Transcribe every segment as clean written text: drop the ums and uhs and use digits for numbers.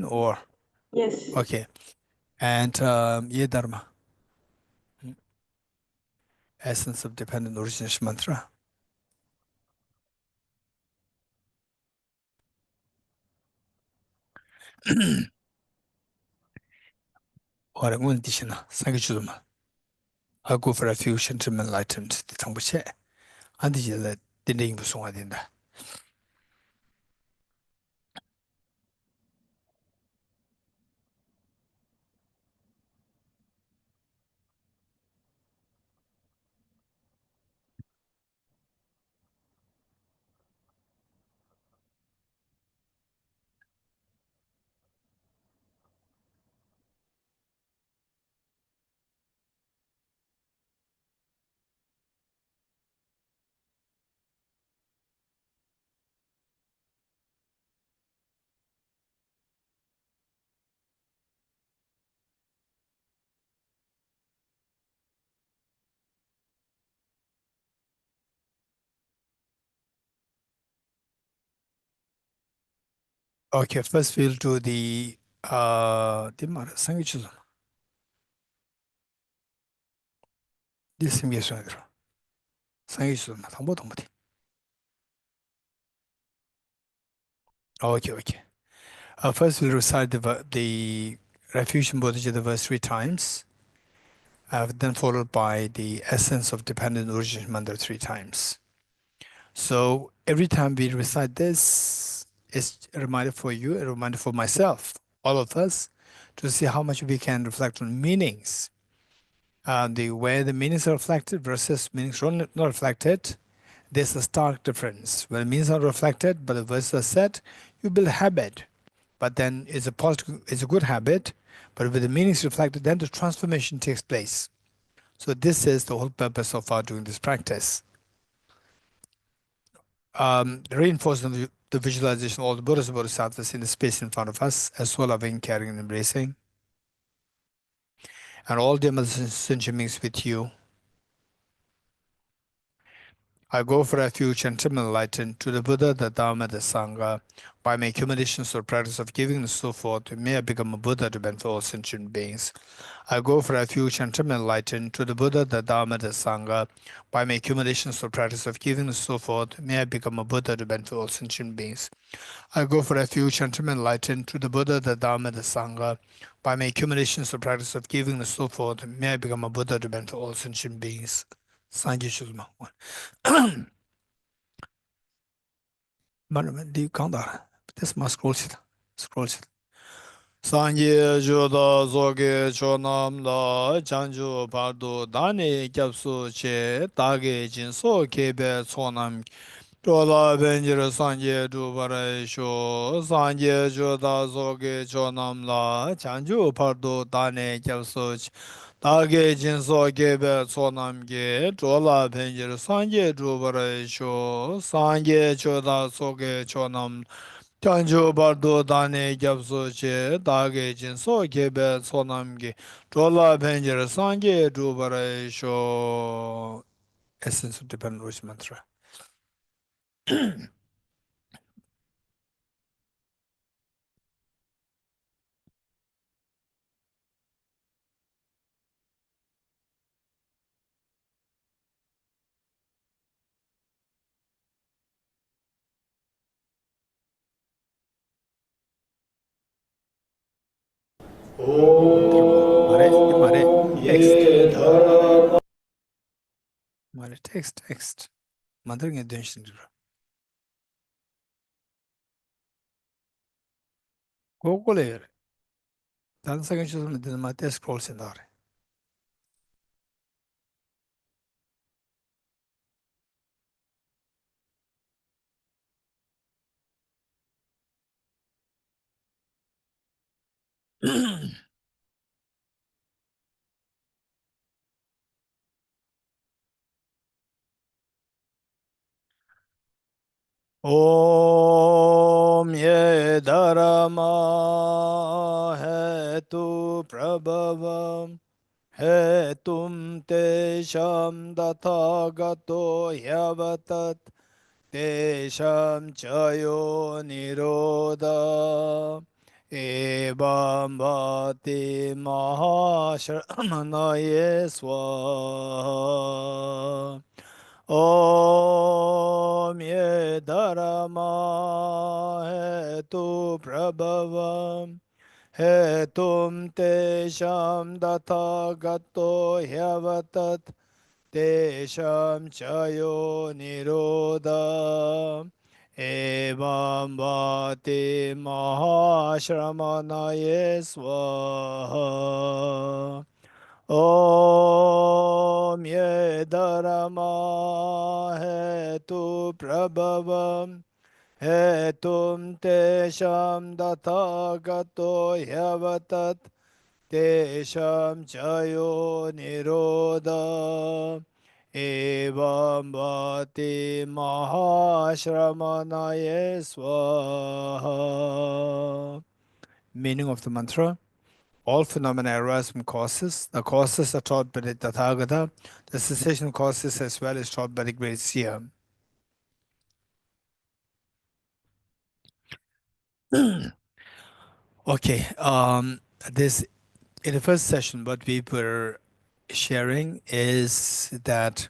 Tibetan or? Yes. Okay. And Ye Dharma, essence of dependent origination mantra. Or a one dishina, Sangachuma. I'll go for a few gentlemen enlightened, the Tambuche, and the name was one in that. Okay, first we'll do the Sangachuma. This is Sangachuma, Tambotomati. Okay, okay. First we'll recite the Refusion Bodhicitta verse 3 times, then followed by the essence of dependent origination mantra 3 times. So every time we recite this, it's a reminder for you, a reminder for myself, all of us, to see how much we can reflect on meanings. The way the meanings are reflected versus meanings not reflected, there's a stark difference. When meanings are reflected, but the verses are said, you build a habit. But then it's a positive, it's a good habit. But with the meanings reflected, then the transformation takes place. So this is the whole purpose of our doing this practice. Reinforcing the visualization of all the Buddhas and Bodhisattvas in the space in front of us, as well loving, caring, and embracing. And all the other sentient beings with you. I go for refuge and am enlightened to the Buddha, the Dharma, the Sangha. By my accumulations or practice of giving and so forth, may I become a Buddha to benefit all sentient beings. I go for refuge and am enlightened to the Buddha, the Dharma, the Sangha. By my accumulations or practice of giving and so forth, may I become a Buddha to benefit all sentient beings. I go for refuge and am enlightened to the Buddha, the Dharma, the Sangha. By my accumulations or practice of giving and so forth, may I become a Buddha to benefit all sentient beings. Sangye Shuzma. Di kanda, this must scroll it. Scroll it. Sangye Joda Zoge Chonam La Chanju Pardo Dani Kyapsu Che Dage Jinso Kebe Tsonam Chola Benjir Sangye Dubare Sho Sangye Joda Zoge Chonam La Chanju Pardo Dani Kyapsu Che Dage Jinso Kebe Tsonam Ge Chola Benjir Sangye Dubare Sho Sangye Joda Zoge Chonam Chanju bardo dane gyabso che dage jinso kebe sonamgi chola penjere sangye drupare sho. Essence of Dependent Voice Mantra. Mare, text. Mandar nge dönshin dura. Gokole yore. Dan sagan chusum dina ma test scroll sindare. Om ye dharma hetu prabhavam hetum te sham dathagato yavatat te sham chayo niroda Evam Bhati Mahasharmanaye Swaha. Om Ye Dharma Hetu Prabhavam Hetum Tesham Dathagato Hyavatat Tesham Chayo Nirodha Evam Bhati Mahashramanaye Swaha. Om Ye Dharma Hetu Prabhavam Hetum Tesham Dathagato Hyavatat Tesham Chayo Nirodha Evam Bhati Mahashramanaye Swaha. Meaning of the mantra: all phenomena arise from causes. The causes are taught by the Tathagata. The cessation causes as well is taught by the great seer. Okay, this in the first session, what we were sharing is that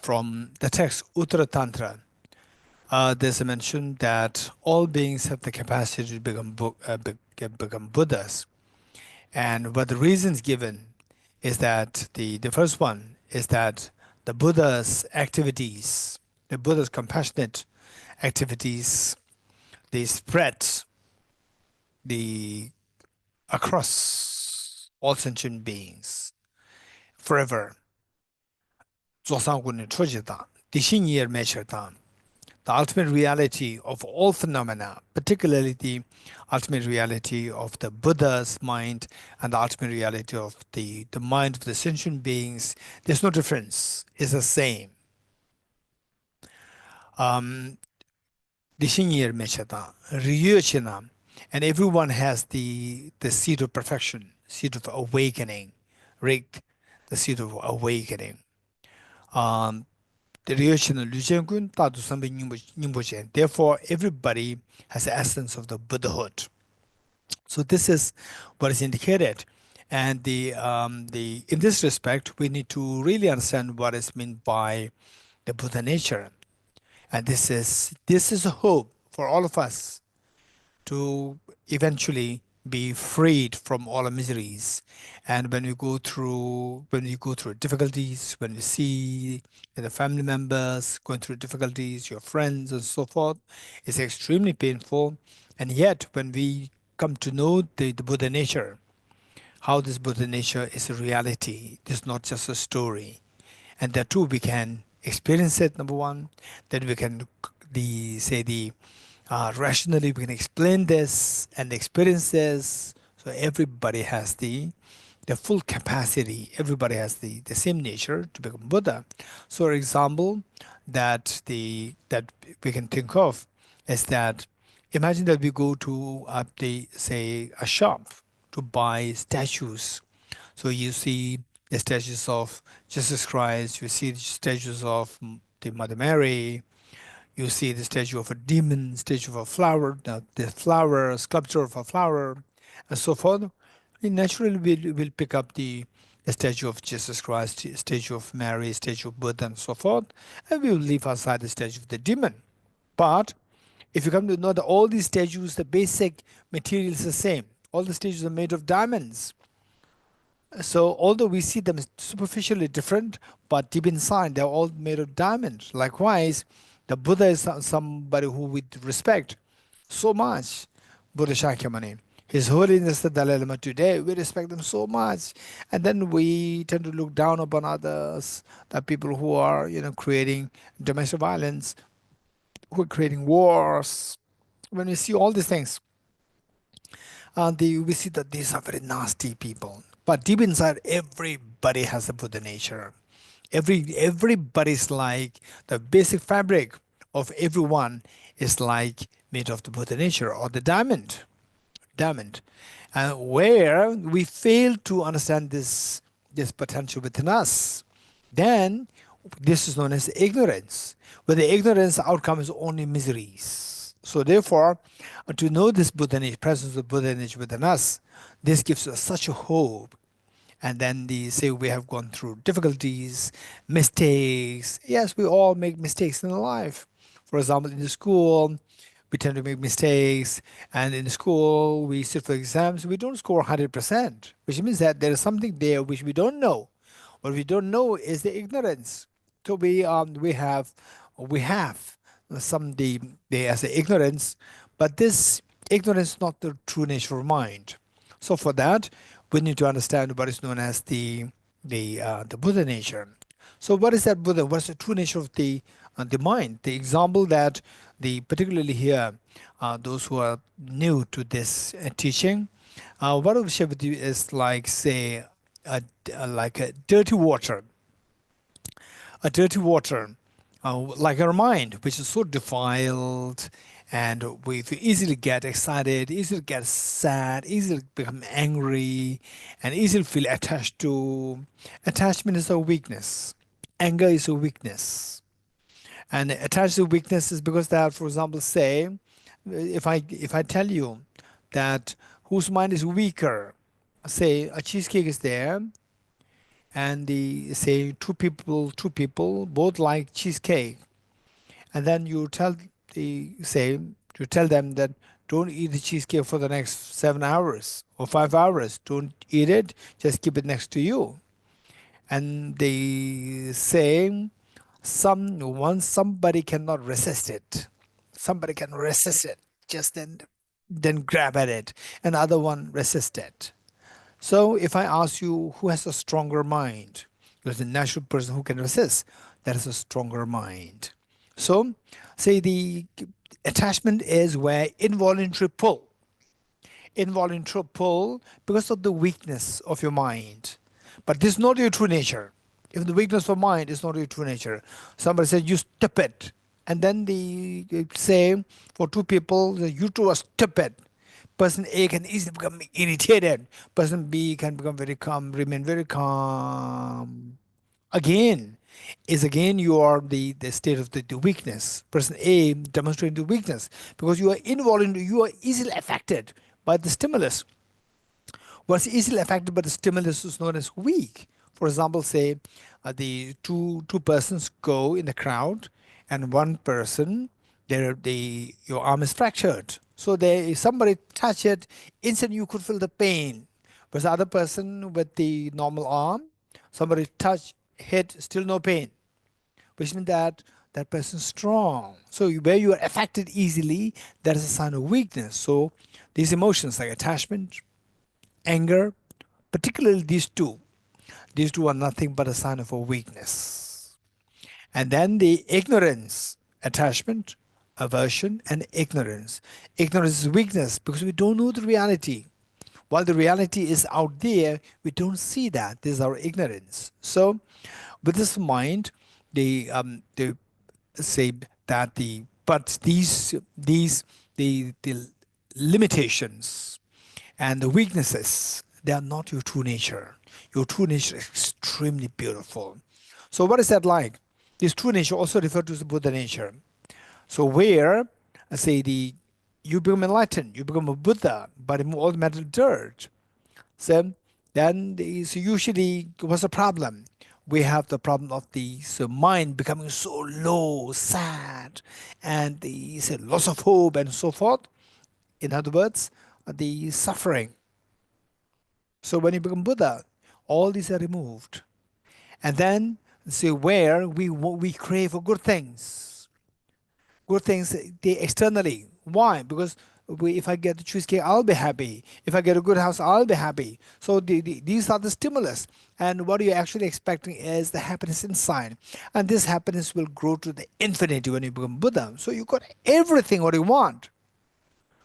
from the text Uttara Tantra, there's a mention that all beings have the capacity to become Buddhas. And what the reasons given is that the first one is that the Buddha's activities, the Buddha's compassionate activities, they spread the across all sentient beings forever. The ultimate reality of all phenomena, particularly the ultimate reality of the Buddha's mind and the ultimate reality of the mind of the sentient beings, there's no difference. It's the same. Um, and everyone has the seed of perfection, seed of awakening, Rig, the seed of awakening. Therefore, everybody has the essence of the Buddhahood. So this is what is indicated, and the in this respect, we need to really understand what is meant by the Buddha nature, and this is a hope for all of us to eventually be freed from all our miseries. And when you go through difficulties, when you see the family members going through difficulties, your friends and so forth, it's extremely painful. And yet when we come to know the Buddha nature, how this Buddha nature is a reality, it's not just a story. And that too we can experience it, number one, then we can the rationally we can explain this and experience this. So everybody has the full capacity, everybody has the same nature to become Buddha. So for example, that we can think of is that imagine that we go to say a shop to buy statues. So you see the statues of Jesus Christ, you see the statues of the Mother Mary, you see the statue of a demon, statue of a flower, the flower, sculpture of a flower, and so forth. We naturally will pick up the statue of Jesus Christ, statue of Mary, statue of Buddha, and so forth, and we will leave aside the statue of the demon. But if you come to know that all these statues, the basic material is the same. All the statues are made of diamonds. So although we see them superficially different, but deep inside they're all made of diamonds. Likewise, the Buddha is somebody who we respect so much. Buddha Shakyamuni, His Holiness the Dalaï-Lama today, we respect them so much. And then we tend to look down upon others, the people who are, creating domestic violence, who are creating wars. When we see all these things, we see that these are very nasty people. But deep inside, everybody has a Buddha nature. Everybody's like the basic fabric of everyone is like made of the Buddha nature or the diamond. And where we fail to understand this potential within us, then this is known as ignorance. Where the ignorance outcome is only miseries. So therefore, to know this Buddha nature, presence of Buddha nature within us, this gives us such a hope. And then the say we have gone through difficulties, mistakes. Yes, we all make mistakes in life. For example, in the school, we tend to make mistakes, and in school we sit for exams, we don't score 100%, which means that there is something there which we don't know. What we don't know is the ignorance. So we have some the as the ignorance, but this ignorance is not the true nature of mind. So for that, we need to understand what is known as the Buddha nature. So what is that Buddha? What's the true nature of the mind? The example that the particularly here, those who are new to this teaching, what I will share with you is like say like a dirty water, a dirty water, like our mind, which is so defiled, and we easily get excited, easily get sad, easily become angry, and easily feel attached to. Attachment is a weakness. Anger is a weakness. And attached to weakness is because that, for example, say, if I tell you that whose mind is weaker, say a cheesecake is there, and the say two people both like cheesecake, and then you tell them that don't eat the cheesecake for the next 7 hours or 5 hours. Don't eat it. Just keep it next to you. And they say once somebody cannot resist it, somebody can resist it. Just then grab at it. Another one resist it. So if I ask you who has a stronger mind, there's a natural person who can resist. That is a stronger mind. So say the attachment is where involuntary pull because of the weakness of your mind. But this is not your true nature. If the weakness of mind is not your true nature, somebody says you stupid, and then they say for two people that you two are stupid. Person A can easily become irritated. Person B can become very calm, remain very calm. Again you are the state of the weakness. Person A demonstrating the weakness because you are involuntary, you are easily affected by the stimulus. What's easily affected by the stimulus is known as weak. For example, say the two persons go in the crowd, and one person, your arm is fractured. So if somebody touch it, instantly you could feel the pain. But the other person with the normal arm, somebody touch, hit, still no pain, which means that that person is strong. So where you are affected easily, that is a sign of weakness. So these emotions like attachment, anger, particularly these two are nothing but a sign of a weakness. And then the ignorance, attachment, aversion, and ignorance. Ignorance is weakness because we don't know the reality. While the reality is out there, we don't see that. This is our ignorance. So, with this mind, they say that the limitations and the weaknesses, they are not your true nature. Your true nature is extremely beautiful. So what is that like? This true nature also referred to as the Buddha nature. So where, say you become enlightened, you become a Buddha, but remove all the mental dirt. So then usually what's the problem? We have the problem of the mind becoming so low, sad, and the loss of hope and so forth. In other words, the suffering. So when you become Buddha, all these are removed. And then, see where we crave for good things they externally. Why? Because if I get the cheesecake, I'll be happy. If I get a good house, I'll be happy. So these are the stimulus. And what you're actually expecting is the happiness inside. And this happiness will grow to the infinity when you become Buddha. So you got everything what you want.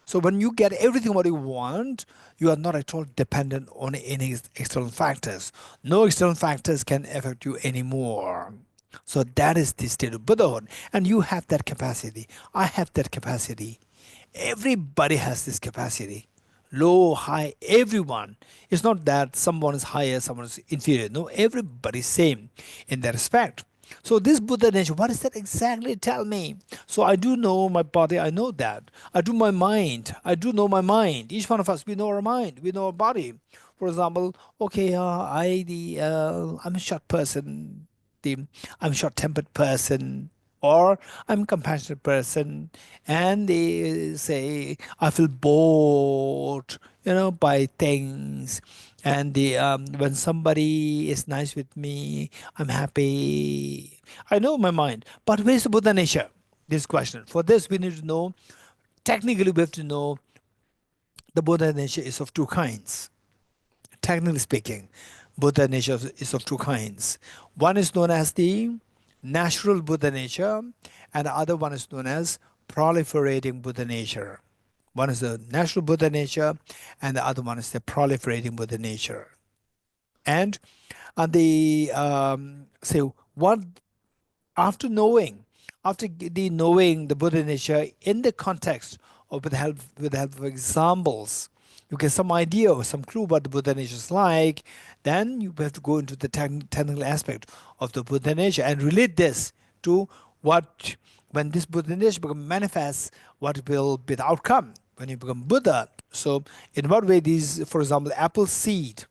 So when you get everything what you want, you are not at all dependent on any external factors. No external factors can affect you anymore. So that is the state of Buddhahood. And you have that capacity. I have that capacity. Everybody has this capacity. Low, high, everyone. It's not that someone is higher, someone is inferior. No, everybody's same in that respect. So this Buddha nature, what does that exactly tell me? So I do know my body, I know that. I do my mind, I do know my mind. Each one of us, we know our mind, we know our body. For example, okay, I'm a short person, the I'm a short-tempered person, or I'm a compassionate person, and they say I feel bored, by things, and when somebody is nice with me, I'm happy. I know my mind, but where's the Buddha nature? This question. For this, we need to know. Technically, we have to know the Buddha nature is of two kinds. Technically speaking, Buddha nature is of two kinds. One is known as the natural Buddha nature, and the other one is known as proliferating Buddha nature. One is the natural Buddha nature, and the other one is the proliferating Buddha nature. And the so one after knowing, knowing the Buddha nature in the context or with the help of examples, you get some idea or some clue what the Buddha nature is like. Then you have to go into the technical aspect of the Buddha nature and relate this to what, when this Buddha nature becomes manifest, what will be the outcome when you become Buddha. So in what way these, for example, apple seed,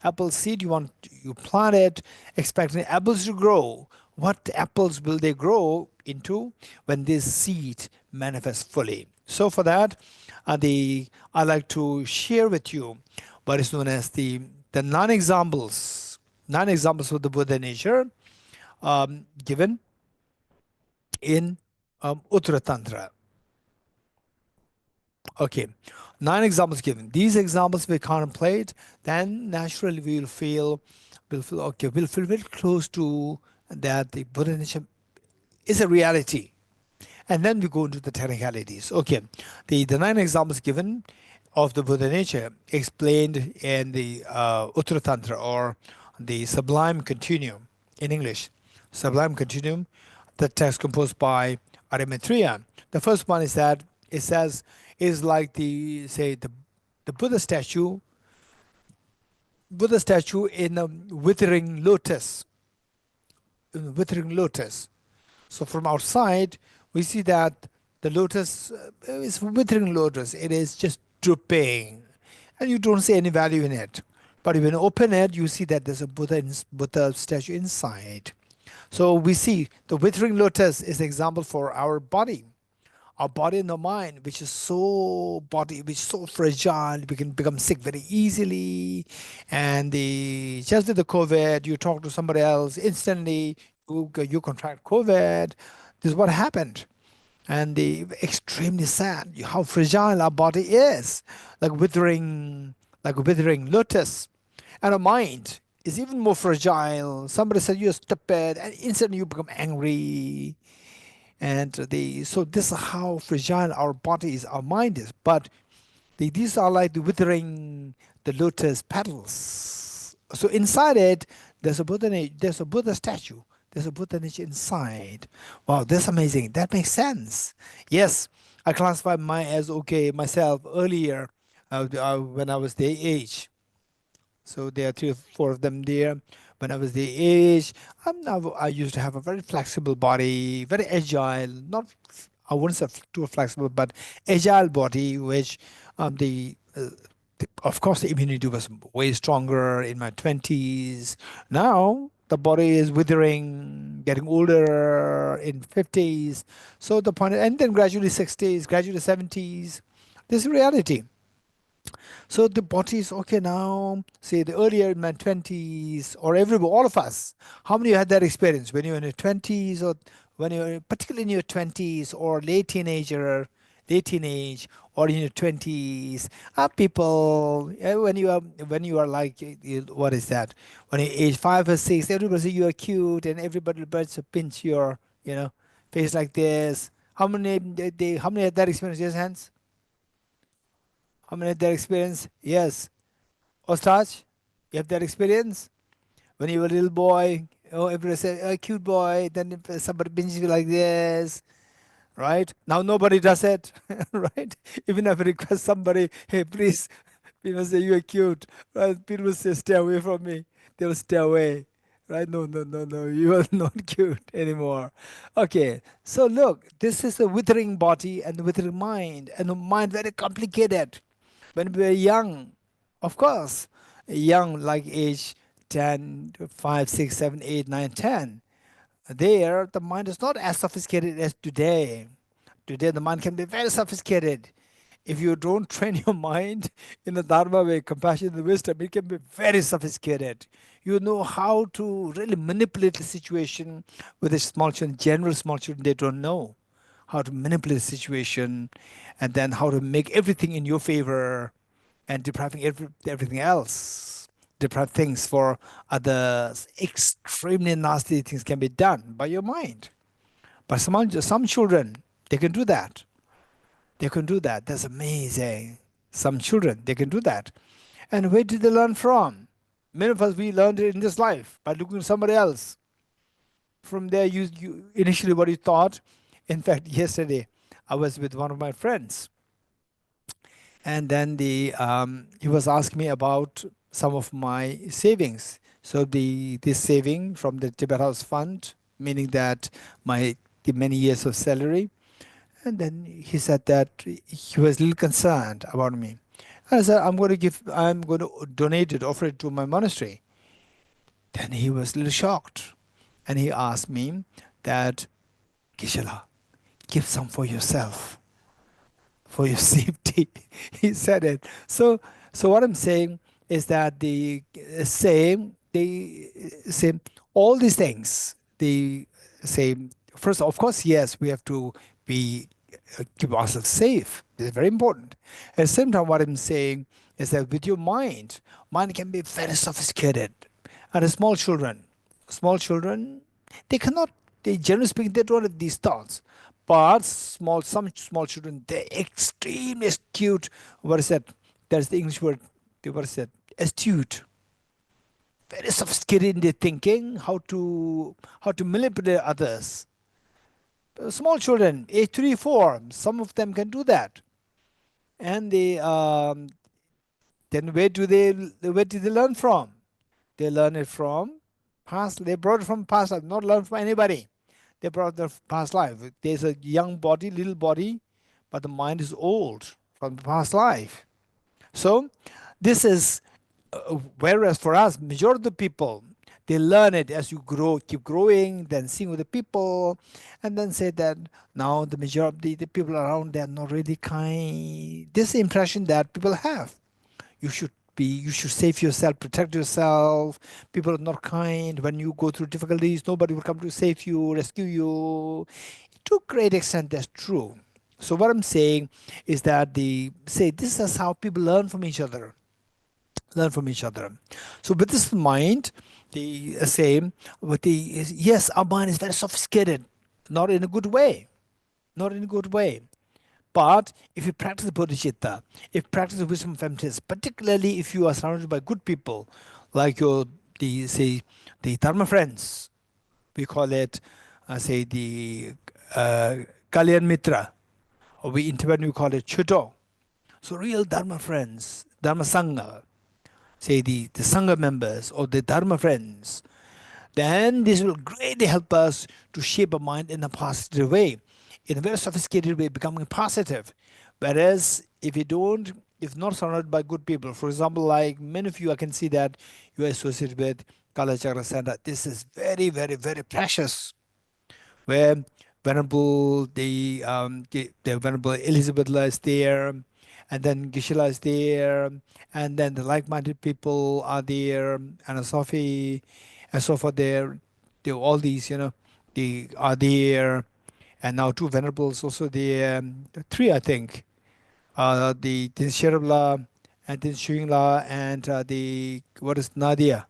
you plant it expecting apples to grow. What apples will they grow into when this seed manifests fully? So for that, I like to share with you what is known as the non-examples of the Buddha nature, given in Uttara Tantra. Okay, 9 examples given. These examples we contemplate, then naturally we'll feel very close to that the Buddha nature is a reality. And then we go into the technicalities. Okay, the 9 examples given of the Buddha nature explained in the Uttara Tantra, or the Sublime Continuum in English. Sublime Continuum, the text composed by Arimathriya. The first one is that it says is like the Buddha statue in a withering lotus. So from outside, we see that the lotus is withering lotus. It is just drooping, and you don't see any value in it. But when you open it, you see that there's a Buddha statue inside. So we see the withering lotus is an example for our body and the mind, which is so fragile. We can become sick very easily, and just with the COVID, you talk to somebody else instantly, you contract COVID. This is what happened, and the extremely sad how fragile our body is, like a withering lotus, and our mind is even more fragile. Somebody said you're stupid, and instantly you become angry, and so this is how fragile our body is, our mind is. But these are like the lotus petals. So inside it, there's a Buddha statue. There's a Buddha nature inside. Wow, that's amazing. That makes sense. Yes, I classified myself earlier, when I was their age. So there are 3 or 4 of them there. When I was the age, I used to have a very flexible body, very agile. Not, I wouldn't say too flexible, but agile body, which of course the immunity was way stronger in my 20s. Now the body is withering, getting older in 50s. So the point, and then gradually 60s, gradually 70s. This is reality. So the body is okay now. Say the earlier in my 20s, or all of us. How many of you had that experience when you're in your 20s, or when you're particularly in your 20s, or late teenage, or in your 20s? People, when you are like, what is that? When you're age 5 or 6, everybody say you are cute, and everybody tries to pinch your, face like this. How many had that experience? Yes, hands. How many had that experience? Yes. Ostaj, you have that experience? When you were a little boy, everybody said, oh, cute boy, then if somebody pinches you like this, right? Now nobody does it, right? Even if I request somebody, hey, please, people say, you're cute. Right? People will say, stay away from me. They will stay away, Right? No, no, no, no. You are not cute anymore. Okay. So look, this is a withering body and withering mind, and the mind very complicated. When we were young, of course, young like age 10, 5, 6, 7, 8, 9, 10. There, the mind is not as sophisticated as today. Today, the mind can be very sophisticated. If you don't train your mind in the Dharma way, compassion and wisdom, it can be very sophisticated. You know how to really manipulate the situation with the small children. General small children, they don't know how to manipulate the situation and then how to make everything in your favor and depriving everything else. Deprive things for others. Extremely nasty things can be done by your mind. But some children, they can do that. They can do that. That's amazing. Some children, they can do that. And where did they learn from? Many of us, we learned it in this life by looking at somebody else. From there, you initially what you thought. In fact, yesterday, I was with one of my friends, and then he was asking me about some of my savings. So this saving from the Tibet House fund, meaning that the many years of salary. And then he said that he was a little concerned about me. I said, I'm going to donate it, offer it to my monastery. Then he was a little shocked. And he asked me that, Geshe-la, give some for yourself, for your safety. He said it. So what I'm saying is that the same, all these things, the same, first, of course, yes, we have to be keep ourselves safe. This is very important. At the same time, what I'm saying is that with your mind can be very sophisticated. And the small children, they cannot, they generally speaking, they don't have these thoughts. But some small children, they're extremely astute. What is that? That's the English word. What is that? Astute. Very sophisticated in their thinking, how to manipulate others. Small children, age 3, 4, some of them can do that. And then where do they learn from? They learn it from past. They brought it from past life, not learn from anybody. They brought the past life. There's a young body, little body, but the mind is old from the past life. So this is whereas for us, majority of the people, they learn it as you grow, keep growing, then seeing with the people, and then say that now the majority of the people around, they're not really kind. This impression that people have. You should save yourself, protect yourself. People are not kind. When you go through difficulties, nobody will come to save you, rescue you. To a great extent, that's true. So what I'm saying is that this is how people learn from each other. So with this in mind, the same with the yes, our mind is very sophisticated, not in a good way, not in a good way. But if you practice bodhicitta, if you practice the wisdom of emptiness, particularly if you are surrounded by good people, like the dharma friends, we call it, say the Kalyan Mitra, or we in Tibetan we call it Chudo. So real dharma friends, dharma sangha, say the Sangha members or the Dharma friends, then this will greatly help us to shape a mind in a positive way, in a very sophisticated way, becoming positive. Whereas if not surrounded by good people, for example, like many of you, I can see that you are associated with Kalachakra Center. This is very, very, very precious. Where the Venerable Elizabeth is there, and then Gisela is there, and then the like-minded people are there, and Sophie, and so forth. They all these, they are there, and now two venerables also there, three I think. The Sherabla, and then Shuingla, and the what is Nadia?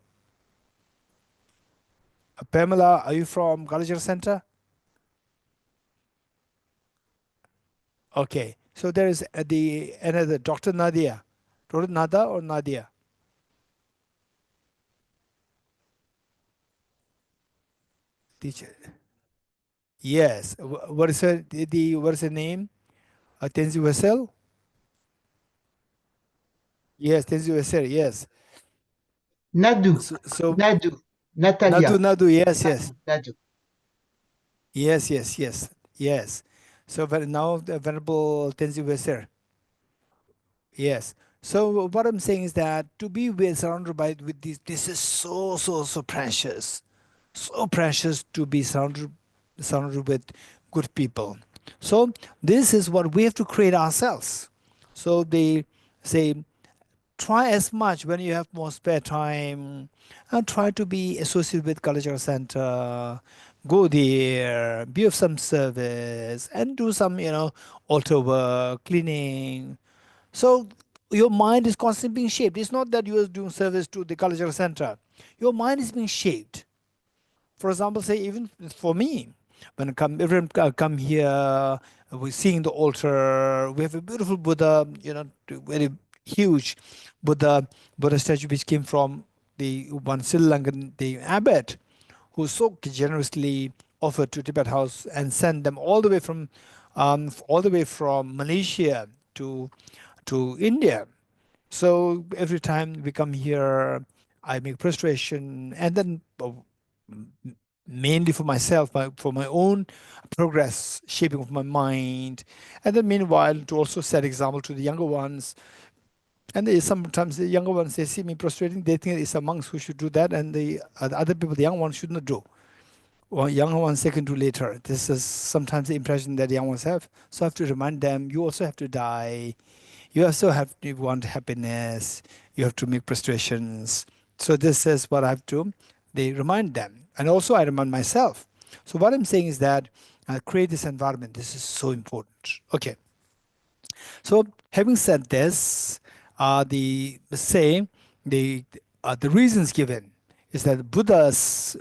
Pamela, are you from Culture Center? Okay, so there is the another Dr. Nadia, Dr. Nada or Nadia? Teacher. Yes. What is her what is her name? Tenzi Vassel? Yes, Tenzi Vassel. Yes. Nadu. So Nadu. Natalia. Nadu, yes, yes. Nadu. Yes. So now the Venerable Tenzin was there. Yes. So what I'm saying is that to be surrounded by with this is so precious. So precious to be surrounded with good people. So this is what we have to create ourselves. So they say try as much when you have more spare time and try to be associated with Kalachakra Center. Go there, be of some service and do some, altar work, cleaning. So your mind is constantly being shaped. It's not that you are doing service to the Kalachakra Center. Your mind is being shaped. For example, say even for me, when everyone come here, we're seeing the altar. We have a beautiful Buddha, very huge Buddha statue which came from the one Sri Lankan, the abbot, who so generously offered to Tibet House and sent them all the way from Malaysia to India. So every time we come here, I make prostration, and then mainly for myself, for my own progress, shaping of my mind, and then meanwhile to also set example to the younger ones. And sometimes the younger ones, they see me prostrating, they think it's a monks who should do that, and the other people, the young ones, should not do. Well, younger ones they can do later. This is sometimes the impression that the young ones have. So I have to remind them, you also have to die. You also have to want happiness. You have to make prostrations. So this is what I have to. They remind them, and also I remind myself. So what I'm saying is that create this environment. This is so important. Okay. So having said this, the reasons given is that Buddha's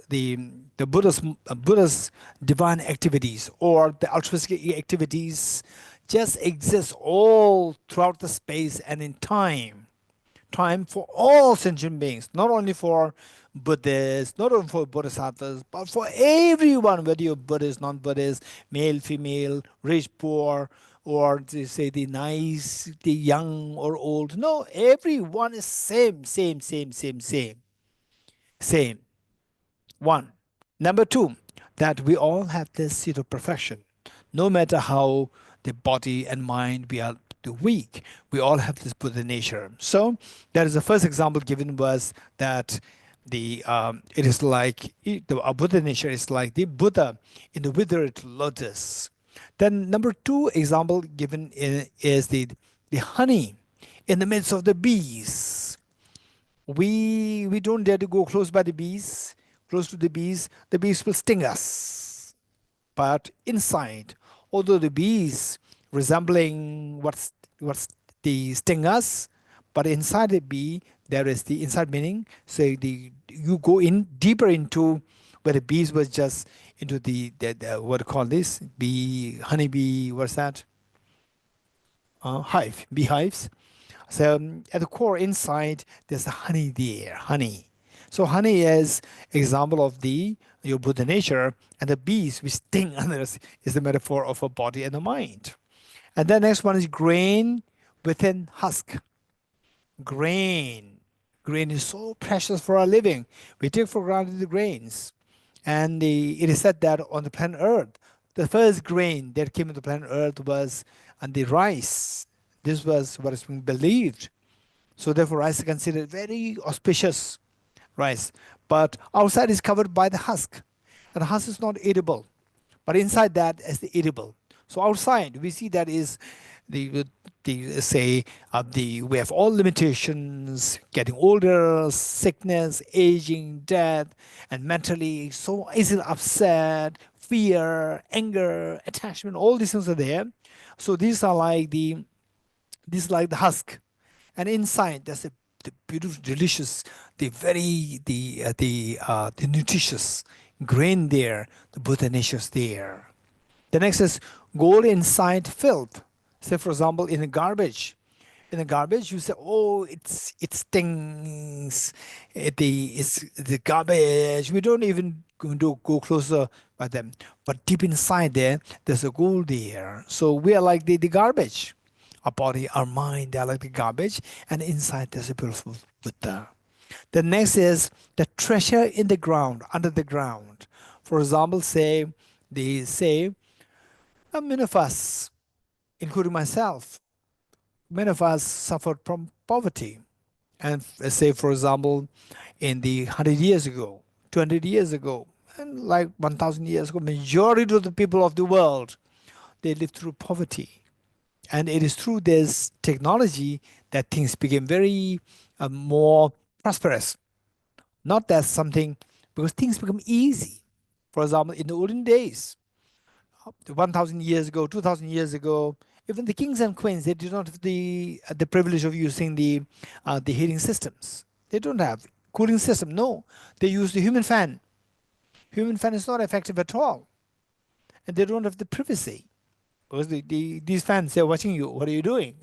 divine activities or the altruistic activities just exist all throughout the space and in time for all sentient beings, not only for Buddhists, not only for Bodhisattvas, but for everyone, whether you're Buddhist, non-Buddhist, male, female, rich, poor, or they say the nice, the young or old. No, everyone is same. One. Number two, that we all have this seed of perfection. No matter how the body and mind we are weak, we all have this Buddha nature. So that is the first example given was that it is like our Buddha nature is like the Buddha in the withered lotus. Then number two example given is the honey in the midst of the bees. We don't dare to go close by the bees, close to the bees. The bees will sting us. But inside, although the bees resembling what's the sting us, but inside the bee there is the inside meaning. So you go in deeper into where the bees was just into the what do you call this bee honeybee, what's that, hive, beehives. So at the core inside, there's the honey there, honey. So honey is example of your Buddha nature, and the bees which sting others is the metaphor of a body and a mind. And then next one is grain within husk. Grain. Grain is so precious for our living. We take for granted the grains. And it is said that on the planet Earth, the first grain that came on the planet Earth was on the rice. This was what is being believed. So therefore, rice is considered very auspicious rice. But outside is covered by the husk. And the husk is not eatable. But inside that is the eatable. So outside, we see that is we have all limitations, getting older, sickness, aging, death, and mentally so easily upset, fear, anger, attachment, all these things are there. So these are like the husk, and inside there's the beautiful, delicious, the nutritious grain there. The Buddha nature is there. The next is gold inside filth. Say for example, in the garbage. In the garbage, you say, "Oh, it stinks. It's the garbage." We don't even go closer by them. But deep inside there's a gold there. So we are like the garbage. Our body, our mind, they are like the garbage, and inside there's a beautiful Buddha. The next is the treasure in the ground, under the ground. For example, they say, many of us, including myself, many of us suffered from poverty. And say, for example, in the 100 years ago, 200 years ago, and like 1,000 years ago, majority of the people of the world, they lived through poverty. And it is through this technology that things became very more prosperous. Not that something, because things become easy. For example, in the olden days, 1,000 years ago, 2,000 years ago, even the kings and queens, they did not have the privilege of using the heating systems. They don't have cooling system. No, they use the human fan. Human fan is not effective at all, and they don't have the privacy because these fans, they're watching you. What are you doing?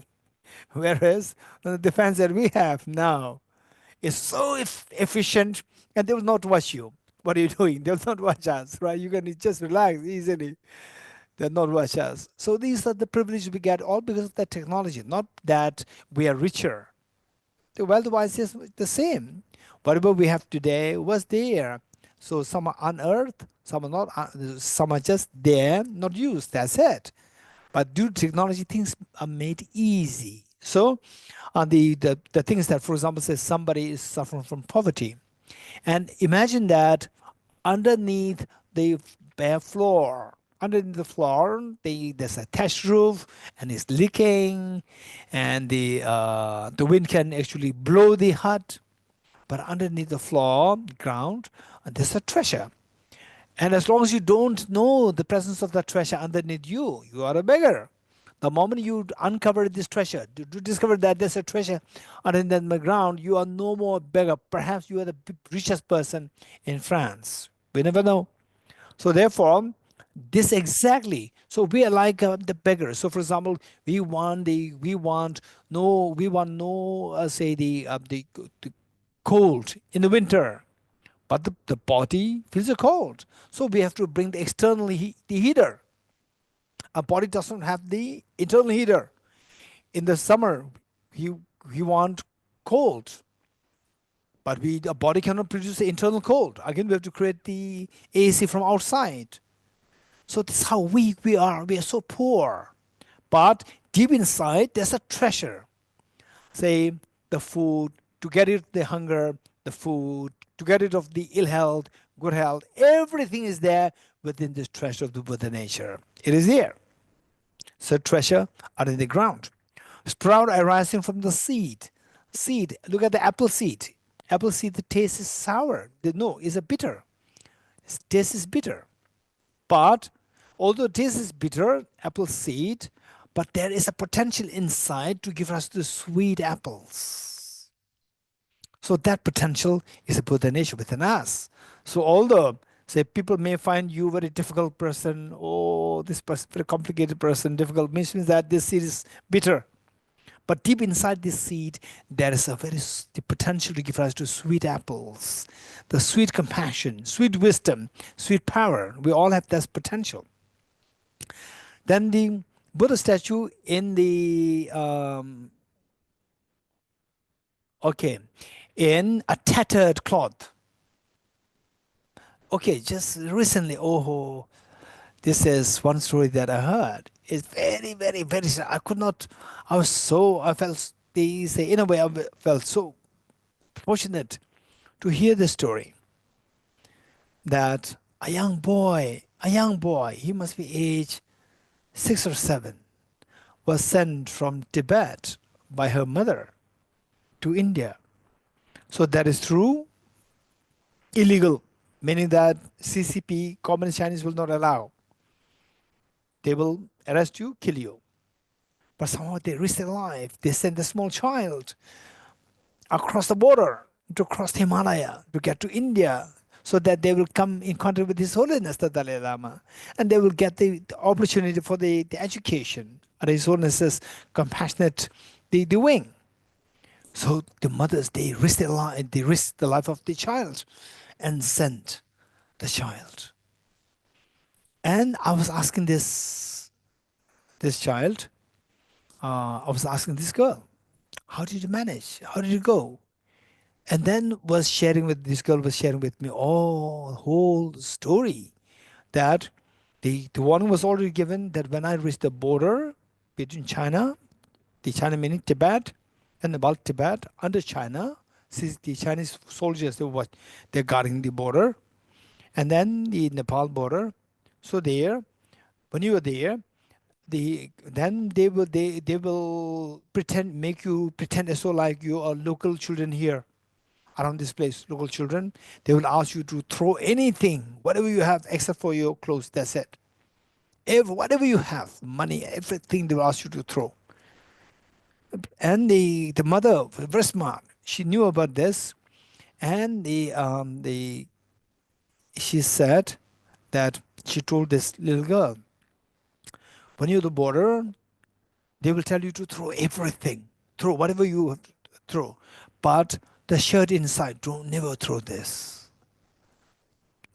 Whereas the fans that we have now is so efficient, and they will not watch you. What are you doing? They will not watch us, right? You can just relax easily. They'll not watch us. So these are the privileges we get all because of the technology, not that we are richer. The wealth-wise is the same. Whatever we have today was there. So some are unearthed, some are not. Some are just there, not used. That's it. But due to technology, things are made easy. So, the things that, for example, says somebody is suffering from poverty, and imagine that underneath the bare floor, underneath the floor, there's a thatched roof, and it's leaking, and the wind can actually blow the hut. But underneath the floor, ground, there's a treasure. And as long as you don't know the presence of that treasure underneath you, you are a beggar. The moment you uncover this treasure, to discover that there's a treasure underneath the ground, you are no more a beggar. Perhaps you are the richest person in France. We never know. So therefore, this exactly. So we are like the beggars. So for example, we want no say the cold in the winter, but the body feels the cold. So we have to bring the external the heater. Our body doesn't have the internal heater. In the summer, we want cold, but the body cannot produce the internal cold. Again, we have to create the AC from outside. So this is how weak we are. We are so poor. But deep inside, there's a treasure. Say, the food, to get rid of the hunger, the food, to get rid of the ill health, good health, everything is there within this treasure of the Buddha nature. It is there. So treasure are in the ground. Sprout arising from the seed. Seed, look at the apple seed. Apple seed, the taste is sour. No, it's a bitter. Its taste is bitter. But although taste is bitter, apple seed, but there is a potential inside to give us the sweet apples. So that potential is a Buddha nature within us. So although, say, people may find you very difficult person, oh, this person, very complicated person, difficult, means that this seed is bitter. But deep inside this seed, there is the potential to give rise to sweet apples, the sweet compassion, sweet wisdom, sweet power. We all have that potential. Then the Buddha statue in the in a tattered cloth. Okay, just recently, this is one story that I heard. It's very, very, very sad. I felt, they say, in a way, I felt so fortunate to hear the story that a young boy, he must be age 6 or 7, was sent from Tibet by her mother to India. So that is true, illegal, meaning that CCP, Communist Chinese, will not allow. They will arrest you, kill you. But somehow they risk their life. They send a small child across the border to cross the Himalaya to get to India so that they will come in contact with His Holiness the Dalaï-Lama, and they will get the opportunity for the education and His Holiness's compassionate the wing. So the mothers, they risk their life, they risk the life of the child and sent the child. And I was asking this child, I was asking this girl, how did you manage? How did you go? And then this girl was sharing with me all whole story that the warning was already given that when I reached the border between China, the China meaning Tibet, and about Tibet under China, since the Chinese soldiers they're guarding the border, and then the Nepal border. So there, when you are there, then they will make you pretend as though like you are local children here around this place, local children. They will ask you to throw anything, whatever you have, except for your clothes. That's it. Whatever you have, money, everything they will ask you to throw. And the mother, very smart, she knew about this, and she said that she told this little girl, when you're at the border, they will tell you to throw everything, throw whatever you have to throw, but the shirt inside, don't never throw this.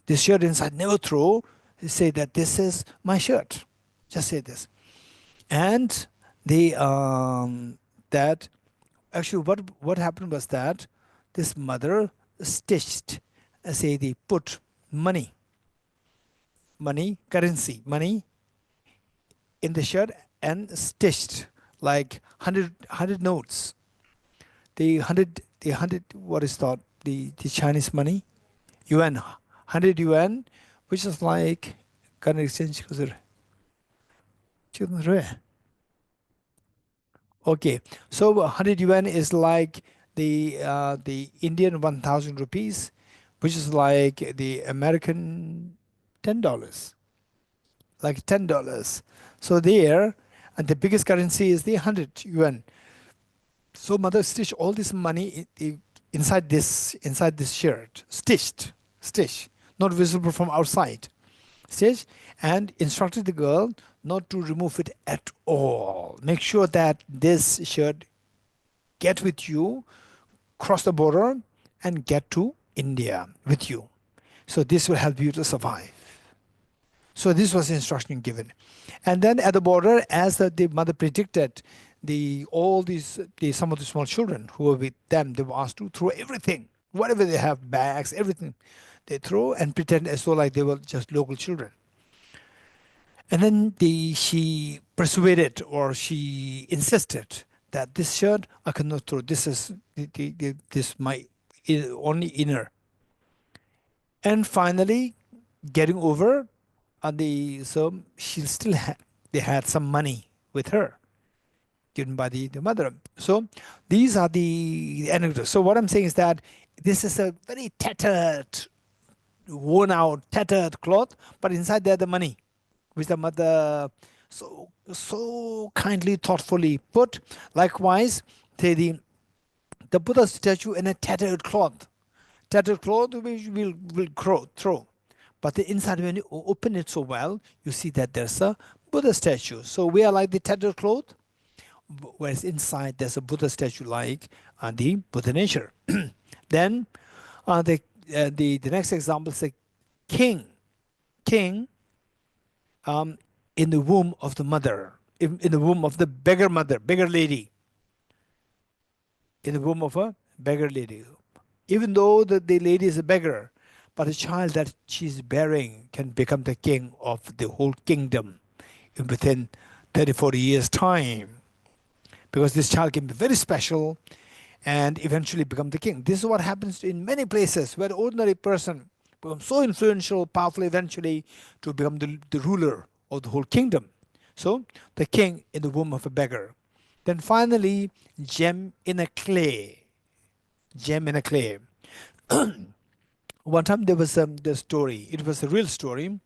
The shirt inside, never throw. Say that this is my shirt. Just say this. And the that actually what happened was that this mother stitched, say they put money, currency, money in the shirt and stitched like 100 notes. The 100 what is that? The Chinese money, yuan, 100 yuan, which is like current exchange. Okay, so 100 yuan is like the Indian 1,000 rupees, which is like the American $10, like $10. So there, and the biggest currency is the 100 yuan. So mother stitched all this money inside this shirt, stitched, not visible from outside, stitched, and instructed the girl not to remove it at all. Make sure that this shirt get with you, cross the border, and get to India with you. So this will help you to survive. So this was the instruction given. And then at the border, as the mother predicted, some of the small children who were with them, they were asked to throw everything, whatever they have, bags, everything, they throw and pretend as though like they were just local children. And then she persuaded, or she insisted that this shirt I cannot throw. This is this my only inner. And finally, getting over, so she still they had some money with her, given by the mother. So these are the anecdotes. So what I'm saying is that this is a very tattered, worn out, tattered cloth, but inside there the money, which the mother so kindly, thoughtfully put. Likewise, the Buddha statue in a tattered cloth. Tattered cloth we will throw. But the inside, when you open it so well, you see that there's a Buddha statue. So we are like the tattered cloth, whereas inside there's a Buddha statue like the Buddha nature. Then the next example is a king. King in the womb of the mother, in the womb of the beggar mother, beggar lady. In the womb of a beggar lady. Even though the lady is a beggar, but the child that she's bearing can become the king of the whole kingdom within 30, 40 years' time. Because this child can be very special and eventually become the king. This is what happens in many places where the ordinary person becomes so influential, powerful eventually to become the ruler of the whole kingdom. So the king in the womb of a beggar. Then finally, gem in a clay. Gem in a clay. One time there was the story, it was a real story,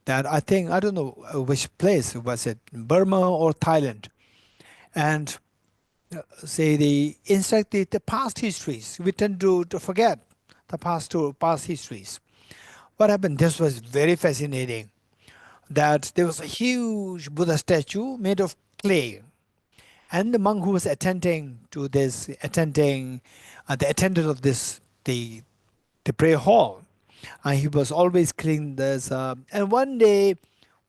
that I don't know which place, was it Burma or Thailand? And say the past histories, we tend to forget the past histories. What happened? This was very fascinating, that there was a huge Buddha statue made of clay. And the monk who was attending to this, the attendant of this, the prayer hall, and he was always cleaning this. And one day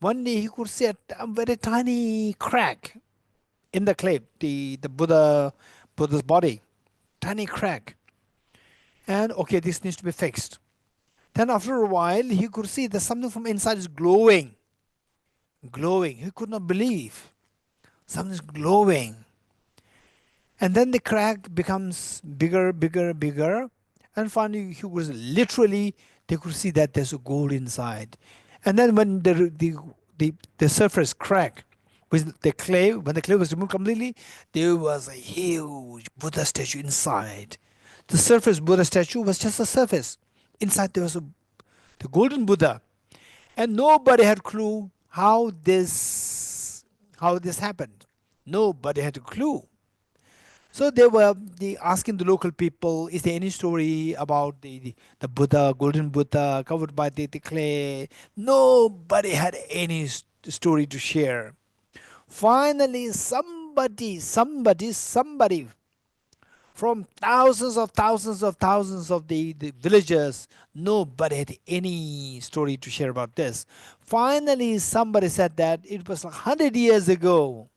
he could see a very tiny crack in the clay, the Buddha's body, tiny crack. And okay, this needs to be fixed. Then after a while, he could see that something from inside is glowing. Glowing. He could not believe. Something's glowing. And then the crack becomes bigger, bigger, bigger. And finally, he was literally, they could see that there's a gold inside. And then when the surface cracked, with the clay, when the clay was removed completely, there was a huge Buddha statue inside. The surface Buddha statue was just a surface. Inside there was the golden Buddha. And nobody had clue how this happened. Nobody had a clue. So they were asking the local people, is there any story about the Buddha, golden Buddha covered by the clay? Nobody had any story to share. Finally, somebody from thousands of the villagers, nobody had any story to share about this. Finally, somebody said that it was like 100 years ago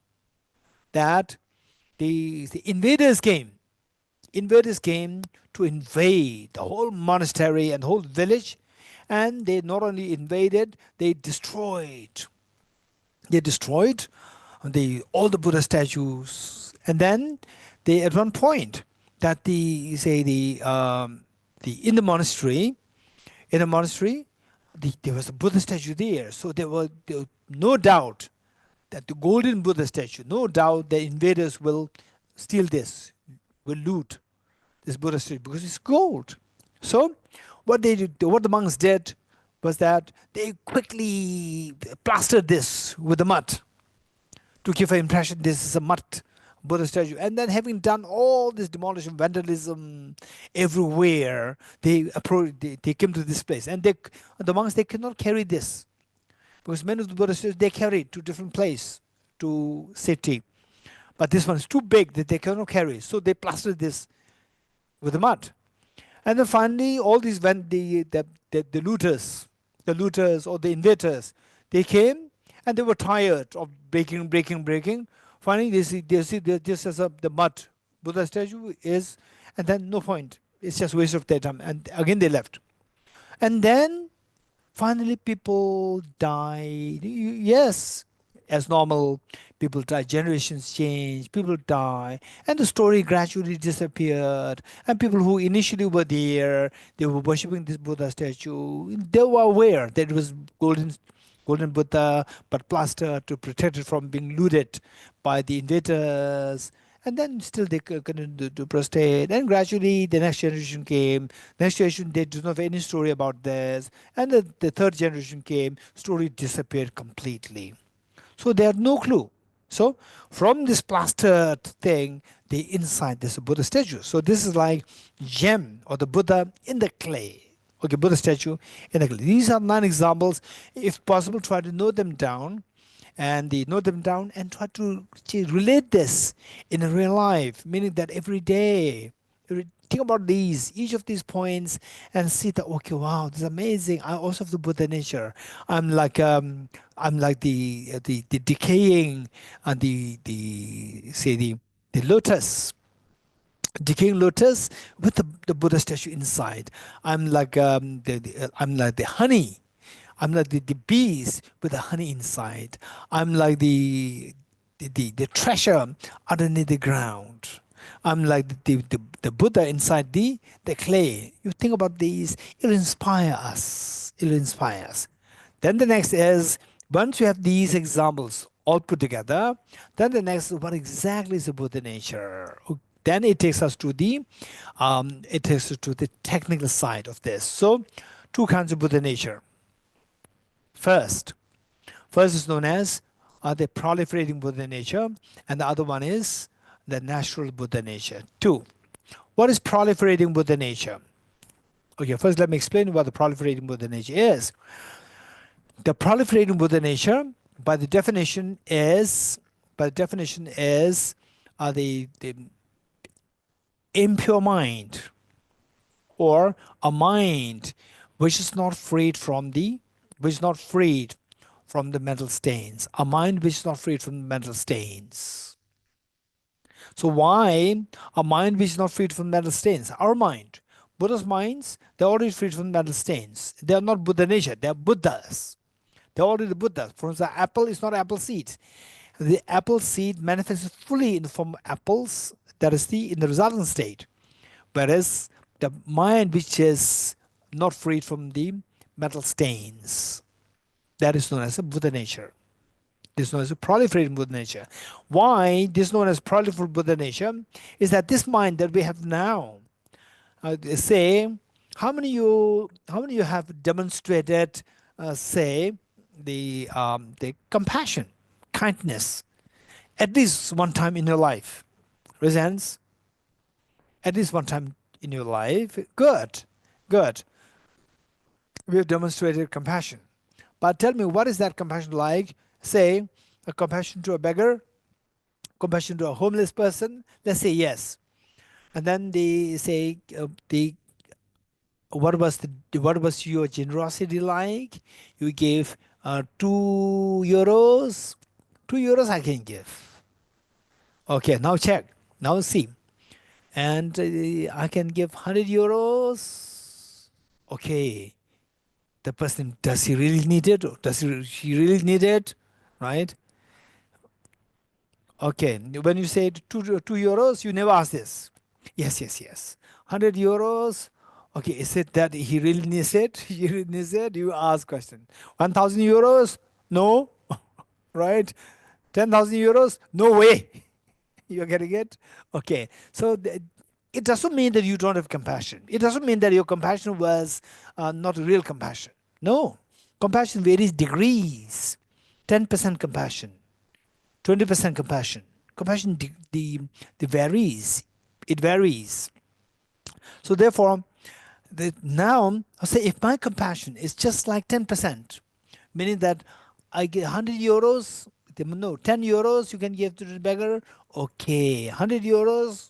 that the invaders came. Invaders came to invade the whole monastery and whole village, and they not only invaded, they destroyed. They destroyed all the Buddha statues, and then they at one point that in the monastery, there was a Buddha statue there, so there was no doubt that the golden Buddha statue, no doubt the invaders will steal this, will loot this Buddha statue because it's gold. So what the monks did was that they quickly plastered this with the mud to give an impression this is a mud Buddha statue. And then having done all this demolition, vandalism everywhere, they came to this place. And the monks, they cannot carry this. Because many of the Buddha statues, they carry it to different place, to city. But this one is too big that they cannot carry. So they plastered this with the mud. And then finally, all these, when the looters or the invaders, they came and they were tired of breaking. Finally, they see this as the mud Buddha statue is, and then no point. It's just waste of their time. And again, they left. And then finally, people died. Yes, as normal, people die. Generations change. People die, and the story gradually disappeared. And people who initially were there, they were worshipping this Buddha statue. They were aware that it was golden Buddha, but plastered to protect it from being looted by the invaders. And then still they continued to prostrate. And gradually the next generation came. Next generation, they do not have any story about this. And the third generation came, story disappeared completely. So they had no clue. So from this plastered thing, the inside there's a Buddha statue. So this is like gem or the Buddha in the clay. Okay, Buddha statue in the clay. These are 9 examples. If possible, try to note them down. And try to relate this in a real life, meaning that every day, think about each of these points, and see that, okay, wow, this is amazing. I also have the Buddha nature. I'm like the decaying and the lotus, decaying lotus with the Buddha statue inside. I'm like the honey. I'm like the bees with the honey inside. I'm like the treasure underneath the ground. I'm like the Buddha inside the clay. You think about these, it'll inspire us. Then the next is, once you have these examples all put together, then the next is what exactly is the Buddha nature. Then it takes us to the technical side of this. So 2 kinds of Buddha nature. First is known as the proliferating Buddha nature, and the other one is the natural Buddha nature. 2. What is proliferating Buddha nature? Okay, first let me explain what the proliferating Buddha nature is. The proliferating Buddha nature, by the definition, is the impure mind, or a mind which is not freed from the mental stains. A mind which is not freed from the mental stains. So why a mind which is not freed from mental stains? Our mind, Buddha's minds, they're already freed from mental stains. They are not Buddha nature, they are Buddhas. They're already Buddhas. For instance, apple is not apple seed. The apple seed manifests fully in the form of apples, that is in the resultant state. Whereas the mind which is not freed from the mental stains, that is known as a Buddha nature. This is known as a proliferating Buddha nature. Why this is known as proliferating Buddha nature is that this mind that we have now, say, how many you have demonstrated, say, the compassion, kindness, at least one time in your life? Raise hands. At least one time in your life. Good, good. We have demonstrated compassion. But tell me, what is that compassion like? Say, a compassion to a beggar, compassion to a homeless person. Let's say yes. And then they say, what was your generosity like? You gave 2 euros. 2 euros I can give. Okay, now check. Now see. And I can give 100 euros. Okay. The person, does he really need it? Or does he really need it? Right? Okay. When you say 2 euros, you never ask this. Yes, yes, yes. 100 euros. Okay, is it that he really needs it? He really needs it? You ask question. 1,000 euros? No. Right? 10,000 euros? No way. You're getting it? Okay. So it doesn't mean that you don't have compassion. It doesn't mean that your compassion was not real compassion. No. Compassion varies degrees. 10% compassion. 20% compassion. Compassion varies. It varies. So therefore, now, I'll say if my compassion is just like 10%, meaning that I get 100 euros, no, 10 euros you can give to the beggar, okay, 100 euros,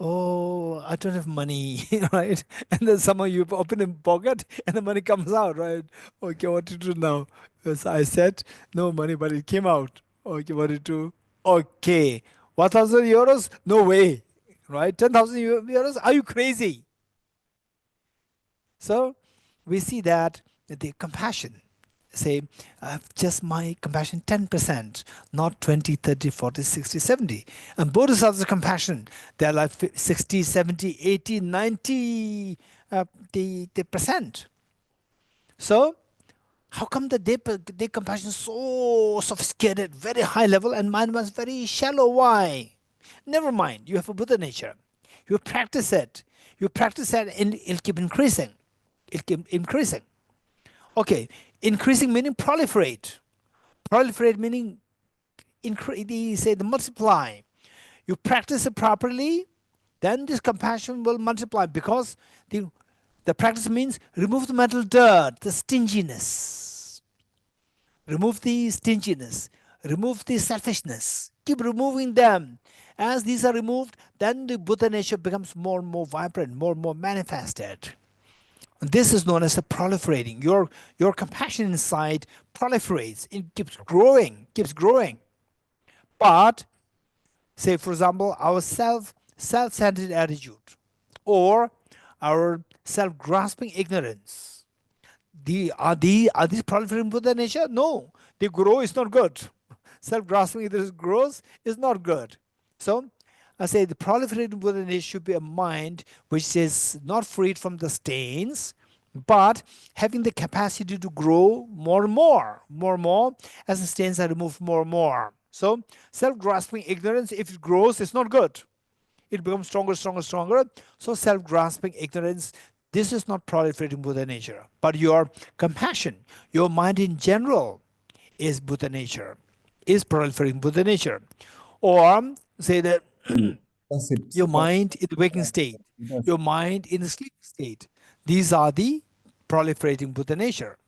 oh, I don't have money, right? And then somehow you open a pocket and the money comes out, right? Okay, what to do now? As I said, no money, but it came out. Okay, what to do? Okay, 1,000 euros? No way, right? 10,000 euros? Are you crazy? So we see that the compassion, say, just my compassion 10%, not 20, 30, 40, 60, 70. And Bodhisattvas compassion, they're like 60, 70, 80, 90 the percent. So how come that their compassion is so sophisticated, very high level, and mine was very shallow? Why? Never mind, you have a Buddha nature. You practice it. You practice it and it'll keep increasing. It keep increasing. Okay, increasing meaning proliferate. Proliferate meaning the multiply. You practice it properly, then this compassion will multiply, because the practice means remove the mental dirt, the stinginess. Remove the stinginess. Remove the selfishness. Keep removing them. As these are removed, then the Buddha nature becomes more and more vibrant, more and more manifested. This is known as a proliferating. Your compassion inside proliferates. It keeps growing, keeps growing. But, say for example, our self-centered attitude, or our self-grasping ignorance, are these proliferating Buddha nature? No, they grow is not good. Self-grasping ignorance grows is not good. So I say the proliferating Buddha nature should be a mind which is not freed from the stains, but having the capacity to grow more and more as the stains are removed more and more. So self-grasping ignorance, if it grows, it's not good. It becomes stronger, stronger, stronger. So self-grasping ignorance, this is not proliferating Buddha nature. But your compassion, your mind in general is Buddha nature, is proliferating Buddha nature. Or say that your mind in the waking state, your mind in the sleep state. These are the proliferating Buddha nature.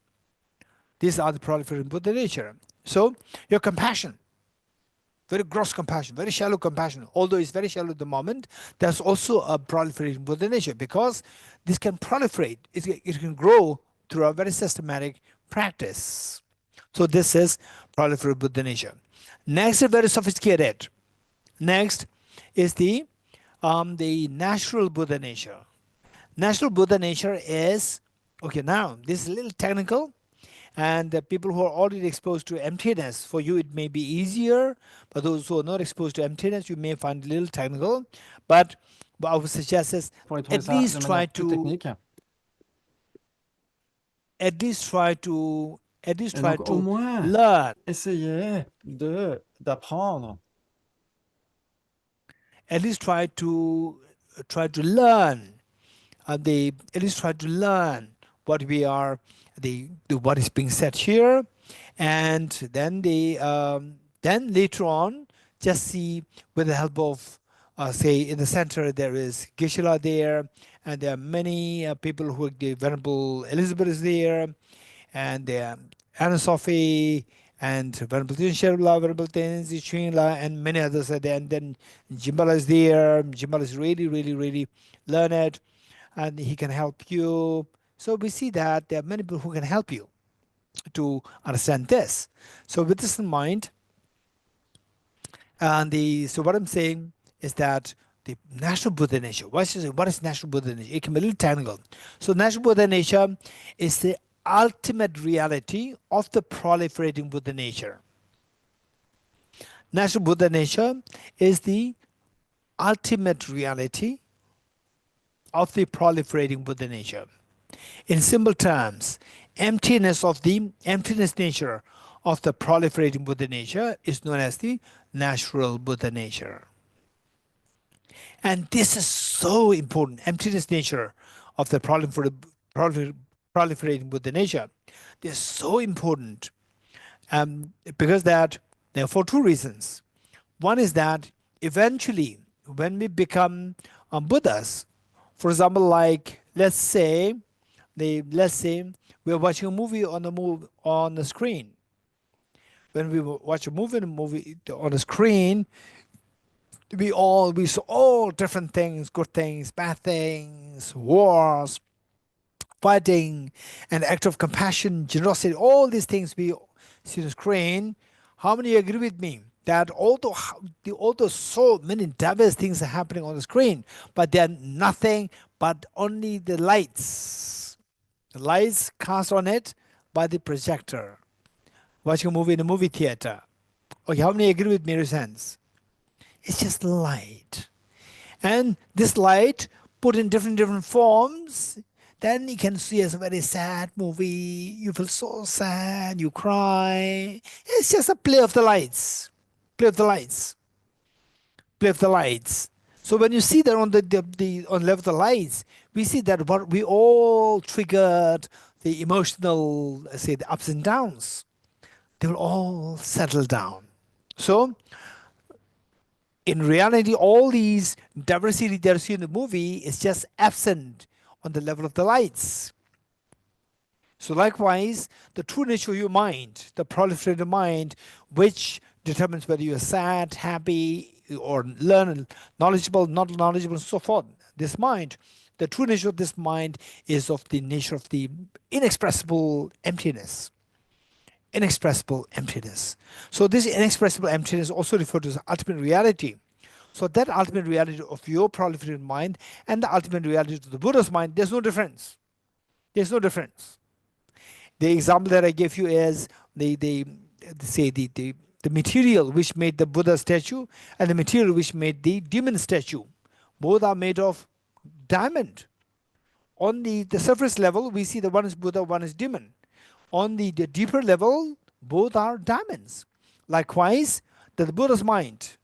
These are the proliferating Buddha nature. So your compassion, very gross compassion, very shallow compassion, although it's very shallow at the moment, there's also a proliferating Buddha nature, because this can proliferate, it can grow through a very systematic practice. So this is proliferating Buddha nature. Next is very sophisticated. Next is the natural Buddha nature. Natural Buddha nature is, okay, now this is a little technical, and the people who are already exposed to emptiness, for you it may be easier, but those who are not exposed to emptiness, you may find it a little technical. But what I would suggest is Pour trouver at ça de least try manière plus to, technique. at least try to, at least Et try donc, au to moins, learn, essayez d'apprendre, at least try to learn they at least try to learn what we are what is being said here, and then later on just see with the help of say in the center there is Geshe there, and there are many people who the Venerable Elizabeth is there, and Anna Sophie and Venerable Sherla, Venerable Tenzi Chinla, and many others are there. And then Jimbala is there. Jimbala is really, really, really learned, and he can help you. So we see that there are many people who can help you to understand this. So with this in mind, so what I'm saying is that the natural Buddha nature. What is natural Buddha nature? It can be a little technical. So natural Buddha nature is the ultimate reality of the proliferating Buddha nature. Natural Buddha nature is the ultimate reality of the proliferating Buddha nature. In simple terms, emptiness nature of the proliferating Buddha nature is known as the natural Buddha nature. And this is so important, emptiness nature of the proliferating Buddha nature. They're so important because that there are for two reasons. One is that eventually when we become Buddhas, for example, like let's say we're watching a movie on the screen. When we watch a movie on the screen, we saw all different things, good things, bad things, wars, fighting, an act of compassion, generosity, all these things we see on the screen. How many agree with me that although so many diverse things are happening on the screen, but they are nothing but only the lights cast on it by the projector. Watching a movie in a movie theater. Okay, how many agree with me, raise hands? It's just light. And this light put in different forms, then you can see as a very sad movie. You feel so sad, you cry. It's just a play of the lights. Play of the lights. Play of the lights. So when you see that on on level of the lights, we see that what we all triggered the emotional, say the ups and downs. They will all settle down. So in reality, all these diversity that you see in the movie is just absent on the level of the lights. So likewise, the true nature of your mind, the proliferated mind, which determines whether you're sad, happy, or learn, knowledgeable, not knowledgeable, and so forth. This mind, the true nature of this mind is of the nature of the inexpressible emptiness. Inexpressible emptiness. So this inexpressible emptiness also referred to as ultimate reality. So that ultimate reality of your proliferated mind and the ultimate reality of the Buddha's mind, there's no difference. There's no difference. The example that I gave you is the material which made the Buddha statue and the material which made the demon statue. Both are made of diamond. On the surface level, we see that one is Buddha, one is demon. On the deeper level, both are diamonds. Likewise, the Buddha's mind,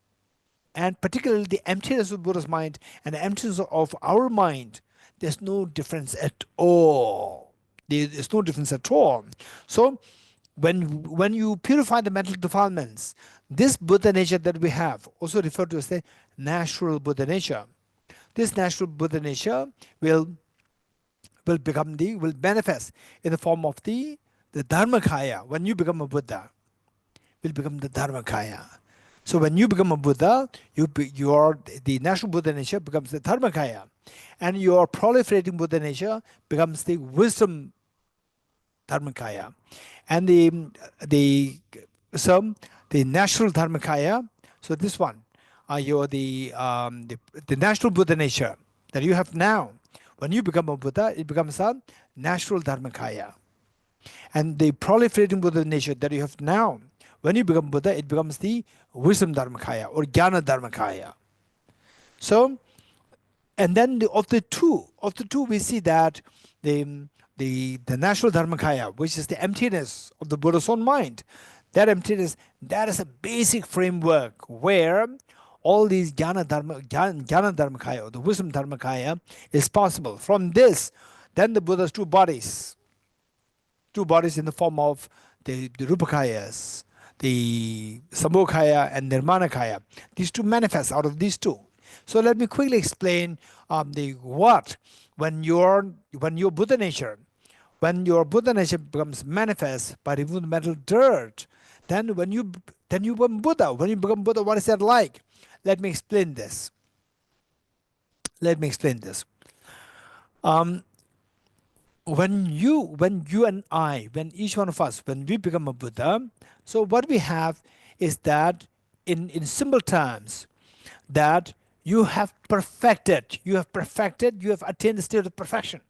and particularly the emptiness of Buddha's mind and the emptiness of our mind, there's no difference at all. There's no difference at all. So when you purify the mental defilements, this Buddha nature that we have, also referred to as the natural Buddha nature, this natural Buddha nature will manifest in the form of the Dharmakaya. When you become a Buddha, will become the Dharmakaya. So when you become a Buddha, the natural Buddha nature becomes the Dharmakaya, and your proliferating Buddha nature becomes the wisdom Dharmakaya, and the natural Dharmakaya. So this one, the natural Buddha nature that you have now When you become a Buddha, it becomes a natural Dharmakaya. And the proliferating Buddha nature that you have now, when you become Buddha, it becomes the wisdom Dharmakaya or Jnana Dharmakaya. So, and then of the two, we see that the natural Dharmakaya, which is the emptiness of the Buddha's own mind, that emptiness, that is a basic framework where all these Jnana Dharmakaya or the wisdom Dharmakaya is possible. From this, then the Buddha's two bodies in the form of the Rupakayas, the Sambhogakaya and Nirmanakaya. These two manifest out of these two. So let me quickly explain when your Buddha nature, becomes manifest by removing the mental dirt, then when you become Buddha, what is that like? Let me explain this. When you and I, when each one of us, when we become a Buddha, so what we have is that in simple terms, that you have attained the state of perfection.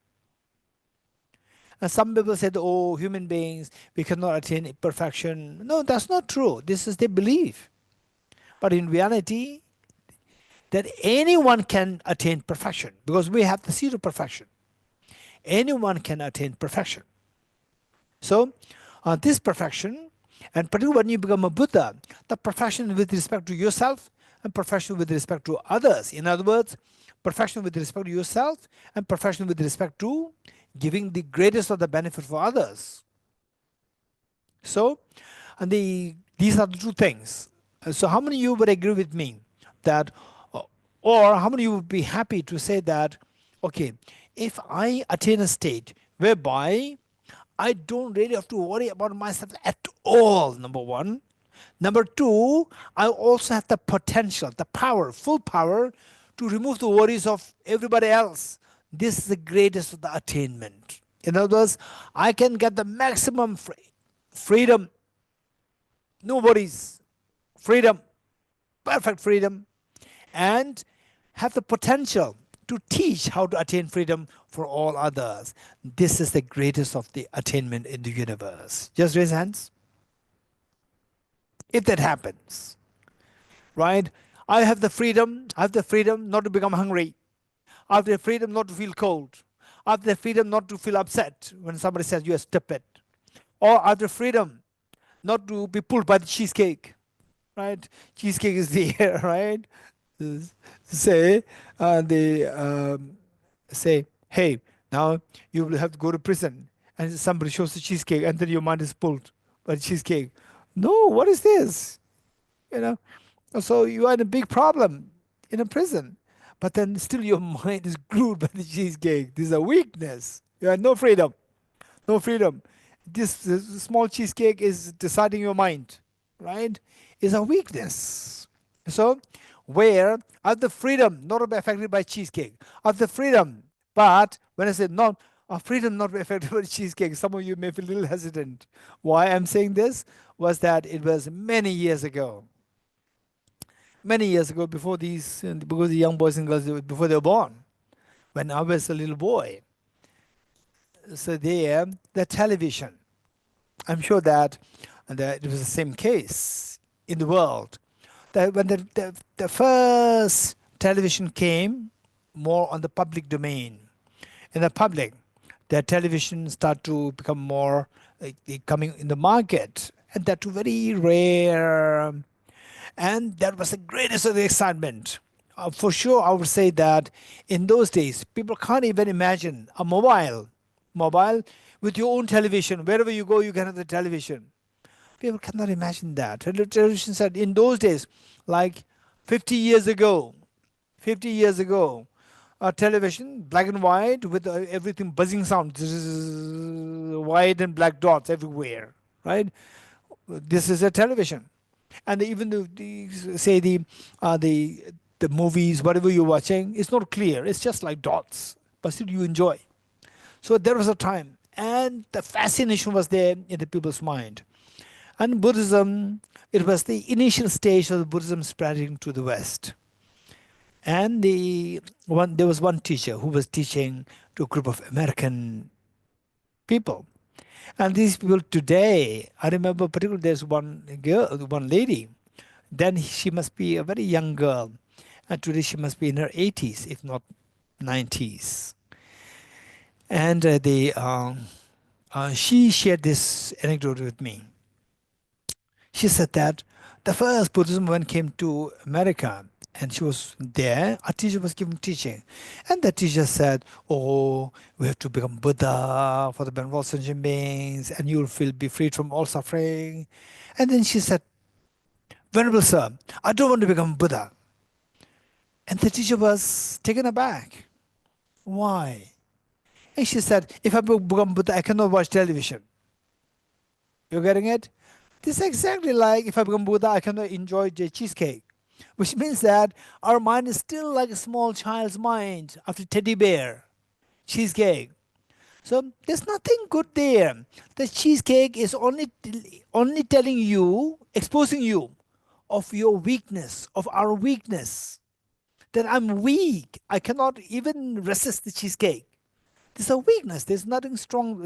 And some people said, oh, human beings, we cannot attain perfection. No, that's not true. This is their belief. But in reality, that anyone can attain perfection because we have the seed of perfection. Anyone can attain perfection. So, this perfection, and particularly when you become a Buddha, the perfection with respect to yourself and perfection with respect to others. In other words, perfection with respect to yourself and perfection with respect to giving the greatest of the benefit for others. So, and these are the two things. So how many of you would agree with me that, or how many of you would be happy to say that, okay, if I attain a state whereby I don't really have to worry about myself at all, number one. Number two, I also have the potential, the power, full power to remove the worries of everybody else. This is the greatest of the attainment. In other words, I can get the maximum freedom, no worries, freedom, perfect freedom, and have the potential to teach how to attain freedom for all others. This is the greatest of the attainment in the universe. Just raise hands. If that happens, right? I have the freedom not to become hungry. I have the freedom not to feel cold. I have the freedom not to feel upset when somebody says you are stupid. Or I have the freedom not to be pulled by the cheesecake, right? Cheesecake is there, right? Say, say, hey, now you will have to go to prison, and somebody shows the cheesecake, and then your mind is pulled by the cheesecake. No, what is this? You know, so you are in a big problem in a prison, but then still your mind is glued by the cheesecake. This is a weakness. You have no freedom, no freedom. This small cheesecake is deciding your mind, right? Is a weakness. So, where I have the freedom not to be affected by cheesecake. I have the freedom, but when I say not freedom not to be affected by cheesecake, some of you may feel a little hesitant. Why I'm saying this was that it was many years ago. Many years ago, before because the young boys and girls, before they were born, when I was a little boy. So there, the television, I'm sure that it was the same case in the world. That when the first television came more on the public domain, in the public, the television started to become more coming in the market, and that too very rare. And that was the greatest of the excitement. For sure, I would say that in those days, people can't even imagine a mobile with your own television. Wherever you go, you can have the television. People cannot imagine that. Television said in those days, like 50 years ago, a television, black and white, with everything buzzing sound, white and black dots everywhere, right? This is a television. And even the movies, whatever you're watching, it's not clear. It's just like dots, but still you enjoy. So there was a time, and the fascination was there in the people's mind. And Buddhism, it was the initial stage of the Buddhism spreading to the West. And there was one teacher who was teaching to a group of American people. And these people today, I remember particularly there's one girl, one lady, then she must be a very young girl. And today she must be in her 80s, if not 90s. And she shared this anecdote with me. She said that the first Buddhism movement came to America, and she was there. A teacher was giving teaching, and the teacher said, "Oh, we have to become Buddha for the benefit of all sentient beings, and you will be freed from all suffering." And then she said, "Venerable sir, I don't want to become Buddha." And the teacher was taken aback. Why? And she said, "If I become Buddha, I cannot watch television." You're getting it? This is exactly like if I become Buddha, I cannot enjoy the cheesecake. Which means that our mind is still like a small child's mind after teddy bear, cheesecake. So there's nothing good there. The cheesecake is only telling you, exposing you of your weakness, of our weakness. That I'm weak. I cannot even resist the cheesecake. There's a weakness. There's nothing strong.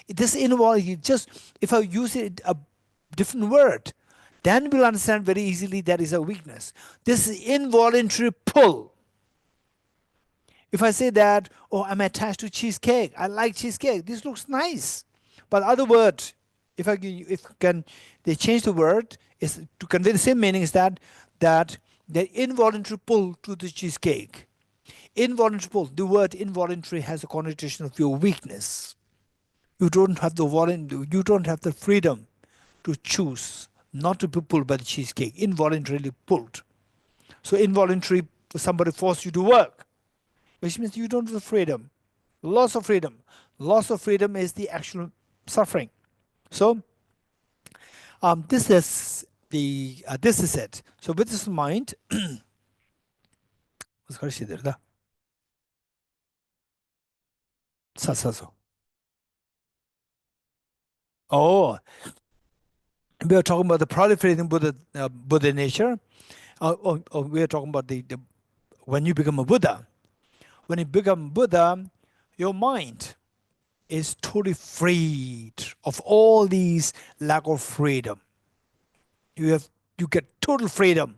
This involves you just, if I use it a different word, then we'll understand very easily that is a weakness. This involuntary pull. If I say that, oh, I'm attached to cheesecake, I like cheesecake, this looks nice. But other word, if they change the word, is to convey the same meaning, is that the involuntary pull to the cheesecake. Involuntary pull, the word involuntary has a connotation of your weakness. You don't have the freedom to choose not to be pulled by the cheesecake, involuntarily pulled. So involuntary, somebody forced you to work, which means you don't have the freedom. Loss of freedom. Loss of freedom is the actual suffering. So this is it. So with this in mind, oh, we are talking about the proliferating Buddha nature. We are talking about the when you become a Buddha. When you become Buddha, your mind is totally freed of all these lack of freedom. You get total freedom.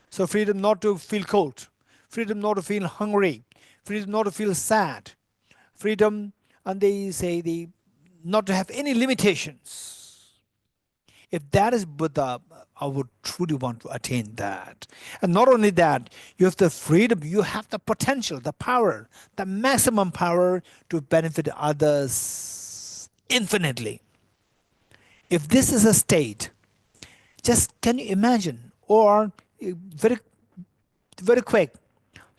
So freedom not to feel cold, freedom not to feel hungry, freedom not to feel sad, freedom, and they say not to have any limitations. If that is Buddha, I would truly want to attain that. And not only that, you have the freedom, you have the potential, the power, the maximum power to benefit others infinitely. If this is a state, just can you imagine? Or very, very quick,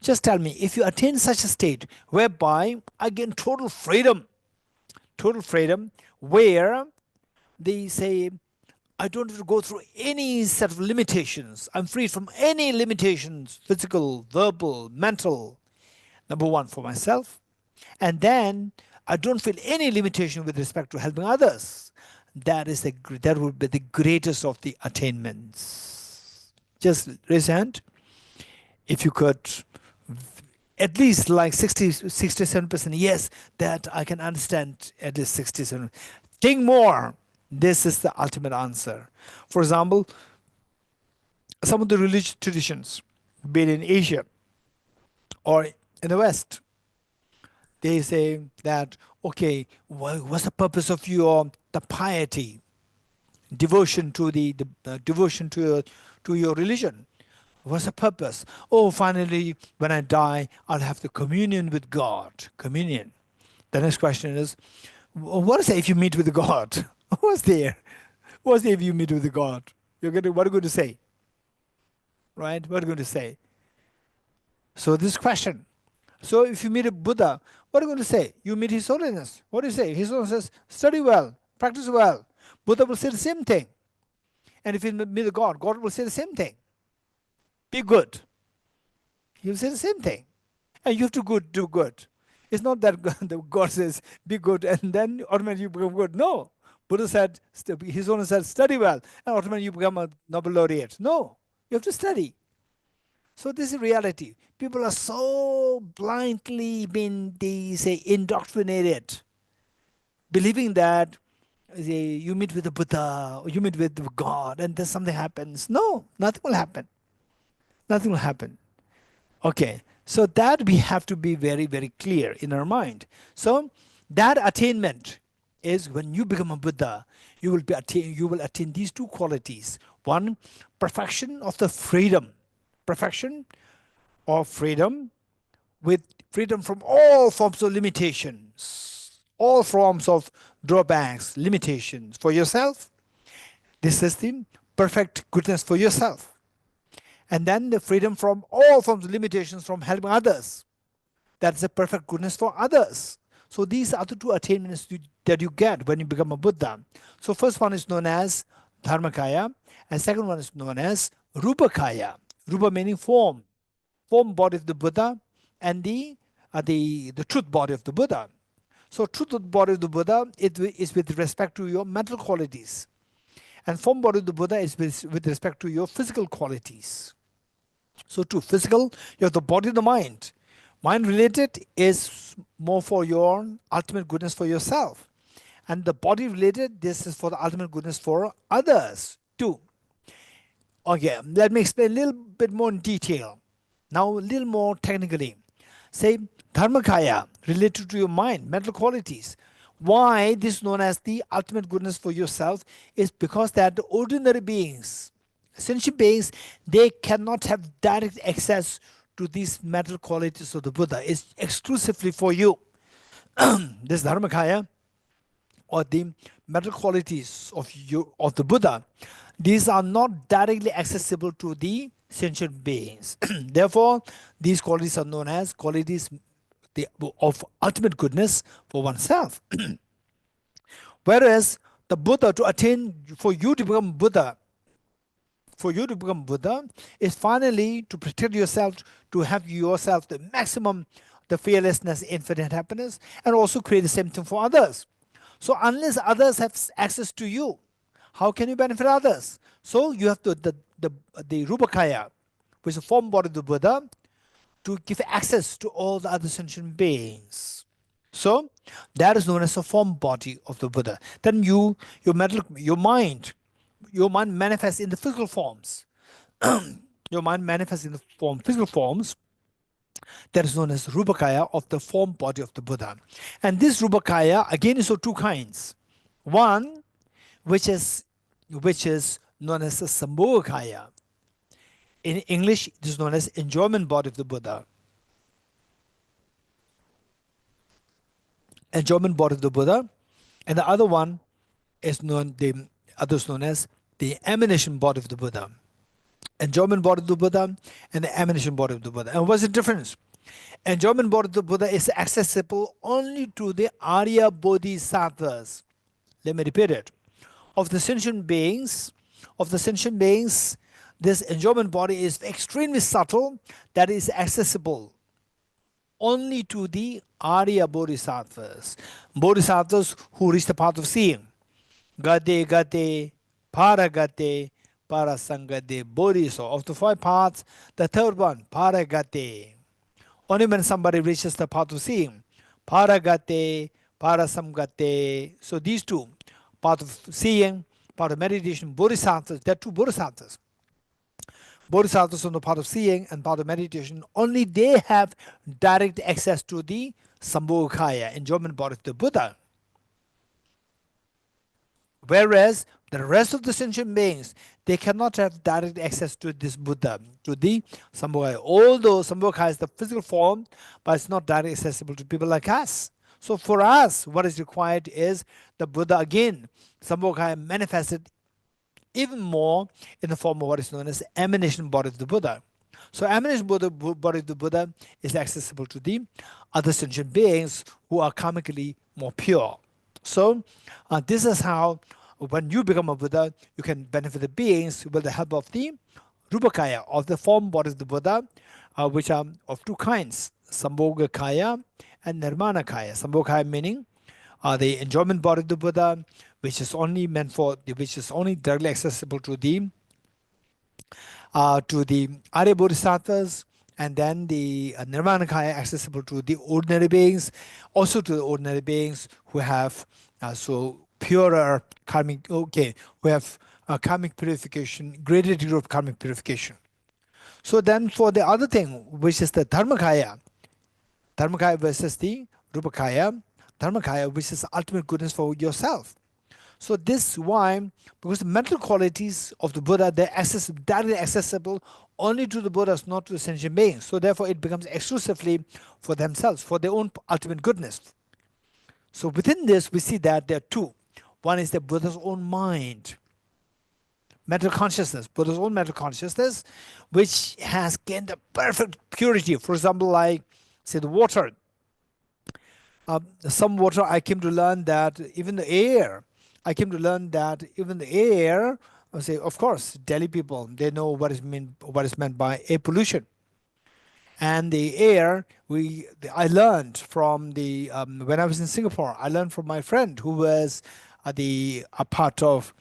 just tell me, if you attain such a state whereby I gain total freedom, where they say, I don't have to go through any set of limitations. I'm free from any limitations, physical, verbal, mental, number one, for myself. And then I don't feel any limitation with respect to helping others. That would be the greatest of the attainments. Just raise your hand. If you could, at least like 67%, yes, that I can understand at least 67%. Think more. This is the ultimate answer. For example, some of the religious traditions, be it in Asia or in the West, they say that, okay, what's the purpose of the piety, devotion to devotion to your religion? What's the purpose? Oh, finally, when I die, I'll have the communion with God. Communion. The next question is, what is it if you meet with God? What's there? What's there if you meet with God? What are you going to say? Right? What are you going to say? So this question. So if you meet a Buddha, what are you going to say? You meet His Holiness. What do you say? His Holiness says, study well, practice well. Buddha will say the same thing. And if you meet God, God will say the same thing. Be good. He will say the same thing. And you have to do good. It's not that God says, be good, and then automatically you become good. No. Buddha said, His Holiness said, study well, and automatically you become a Nobel laureate. No. You have to study. So this is reality. People are so blindly been, they say, indoctrinated, believing that you meet with the Buddha or you meet with God and then something happens. No, nothing will happen. Nothing will happen. Okay, so that we have to be very, very clear in our mind. So that attainment is when you become a Buddha, you will attain these two qualities. One, perfection of the freedom. Perfection of freedom with freedom from all forms of limitations, all forms of drawbacks, limitations for yourself. This is the perfect goodness for yourself. And then the freedom from all forms of limitations from helping others. That's the perfect goodness for others. So these are the two attainments that you get when you become a Buddha. So first one is known as Dharmakaya, and second one is known as Rupakaya. Rupa meaning form, form body of the Buddha, and the truth body of the Buddha. So truth body of the Buddha is with respect to your mental qualities, and form body of the Buddha is with respect to your physical qualities. So to physical, you have the body and the mind. Mind related is more for your ultimate goodness for yourself. And the body related, this is for the ultimate goodness for others too. Okay, let me explain a little bit more in detail. Now a little more technically. Say Dharmakaya related to your mind, mental qualities. Why this is known as the ultimate goodness for yourself is because that the ordinary beings, sentient beings, they cannot have direct access to these mental qualities of the Buddha. It's exclusively for you. This Dharmakaya, or the mental qualities of the Buddha, these are not directly accessible to the sentient beings. Therefore, these qualities are known as qualities of ultimate goodness for oneself. Whereas the Buddha, to attain, for you to become Buddha, is finally to protect yourself, to have yourself the maximum, the fearlessness, infinite happiness, and also create the same thing for others. So unless others have access to you, how can you benefit others? So you have to the Rupakaya, which is the form body of the Buddha, to give access to all the other sentient beings. So that is known as the form body of the Buddha. Then your mind manifests in the physical forms. Your mind manifests in the physical forms. That is known as Rupakaya of the form body of the Buddha. And this Rupakaya again is of two kinds. One, which is known as the Sambhogakaya. In English, it is known as enjoyment body of the Buddha. Enjoyment body of the Buddha. And the other one is known as the emanation body of the Buddha. Enjoyment body of the Buddha and the emanation body of the Buddha. And what's the difference? Enjoyment body of the Buddha is accessible only to the Arya Bodhisattvas. Let me repeat it. Of the sentient beings, this enjoyment body is extremely subtle, that is accessible only to the Arya Bodhisattvas. Bodhisattvas who reach the path of seeing. Gate, paragate, parasangate, bodhiso. Of the 5 paths, the third one, paragate. Only when somebody reaches the path of seeing. Paragate, parasamgate. So these two, path of seeing, path of meditation, bodhisattvas, there are 2 bodhisattvas. Bodhisattvas on the path of seeing and path of meditation, only they have direct access to the Sambhogakaya, enjoyment body of the Buddha. Whereas the rest of the sentient beings, they cannot have direct access to this Buddha, to the Sambhogakaya. Although Sambhogakaya is the physical form, but it's not directly accessible to people like us. So for us, what is required is the Buddha again, Sambhogakaya manifested even more in the form of what is known as emanation body of the Buddha. So emanation body of the Buddha is accessible to the other sentient beings who are karmically more pure. So this is how when you become a Buddha, you can benefit the beings with the help of the Rupakaya, of the form body of the Buddha, which are of 2 kinds, Sambhogakaya and Nirmanakaya. Sambhogakaya meaning the enjoyment body of the Buddha, which is only directly accessible to the to the Arya Bodhisattvas, and then the Nirmanakaya accessible to the ordinary beings, also to the ordinary beings who have so purer karmic, who have karmic purification, greater degree of karmic purification. So then for the other thing, which is the Dharmakaya versus the Rupakaya, Dharmakaya, which is ultimate goodness for yourself. So this is why, because the mental qualities of the Buddha, they're directly accessible only to the Buddhas, not to the sentient beings. So therefore it becomes exclusively for themselves, for their own ultimate goodness. So within this, we see that there are two. One is the Buddha's own mind, mental consciousness, Buddha's own mental consciousness, which has gained the perfect purity. For example, like, say, the water. Some water, I came to learn that even the air, I came to learn that even the air, I say, of course, Delhi people, they know what is meant by air pollution. And the air, I learned from the when I was in Singapore, I learned from my friend who was a part of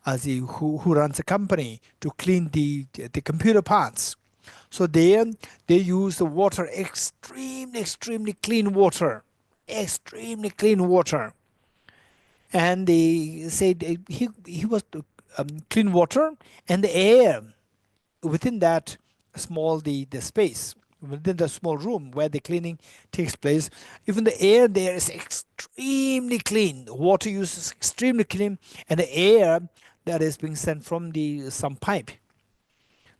who runs a company to clean the computer parts. So they use the water, extremely clean water, extremely clean water. And they said he was clean water, and the air within that small the space, within the small room where the cleaning takes place, even the air there is extremely clean. Water use is extremely clean, and the air that is being sent from some pipe,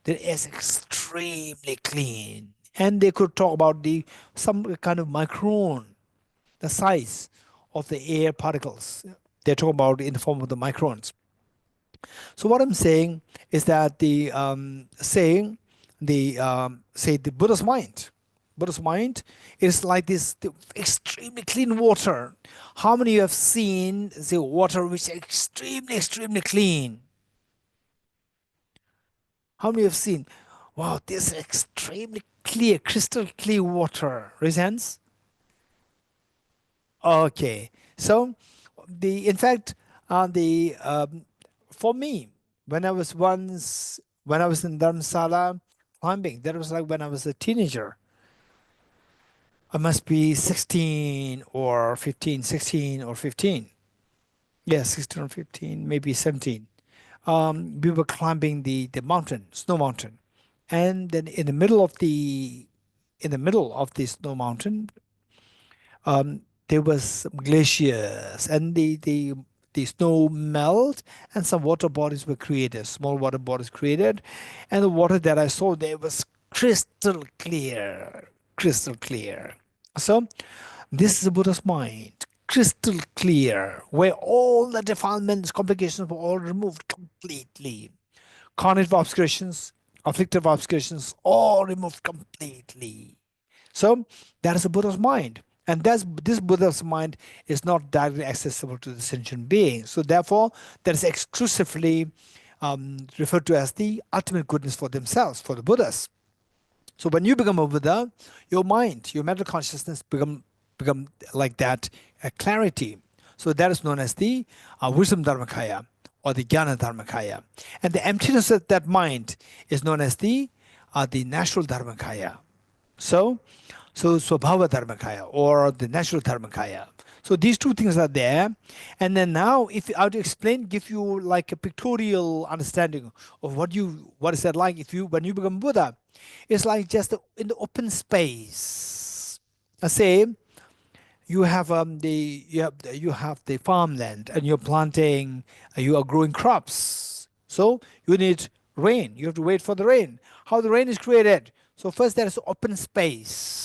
that is extremely clean. And they could talk about some kind of micron, the size of the air particles. They talk about in the form of the microns. So what I'm saying is that the Buddha's mind is like this extremely clean water. How many of you have seen the water which is extremely clean? How many have seen? Wow, this extremely clear, crystal clear water. Raise hands. Okay, so in fact, for me, when I was in Dharamsala climbing, that was like when I was a teenager. I must be 16 or 15, 16 or 15. Yeah, 16 or 15, maybe 17. We were climbing the mountain, snow mountain. And then in the middle of the snow mountain, there was some glaciers, and the snow melt, and some water bodies were created, small water bodies created, and the water that I saw there was crystal clear, crystal clear. So this is the Buddha's mind, crystal clear, where all the defilements, complications were all removed completely. Cognitive obscurations, afflictive obscurations, all removed completely. So that is the Buddha's mind. And this Buddha's mind is not directly accessible to the sentient being. So therefore, that is exclusively referred to as the ultimate goodness for themselves, for the Buddhas. So when you become a Buddha, your mind, your mental consciousness become like that clarity. So that is known as the wisdom dharmakaya or the jnana dharmakaya. And the emptiness of that mind is known as the natural dharmakaya. So Swabhava Dharmakaya or the natural Dharmakaya. So these two things are there. And then now, if I would explain, give you like a pictorial understanding of what is that like when you become Buddha, it's like just in the open space. I say you have the farmland and you're planting, you are growing crops. So you need rain. You have to wait for the rain. How the rain is created? So first there is open space.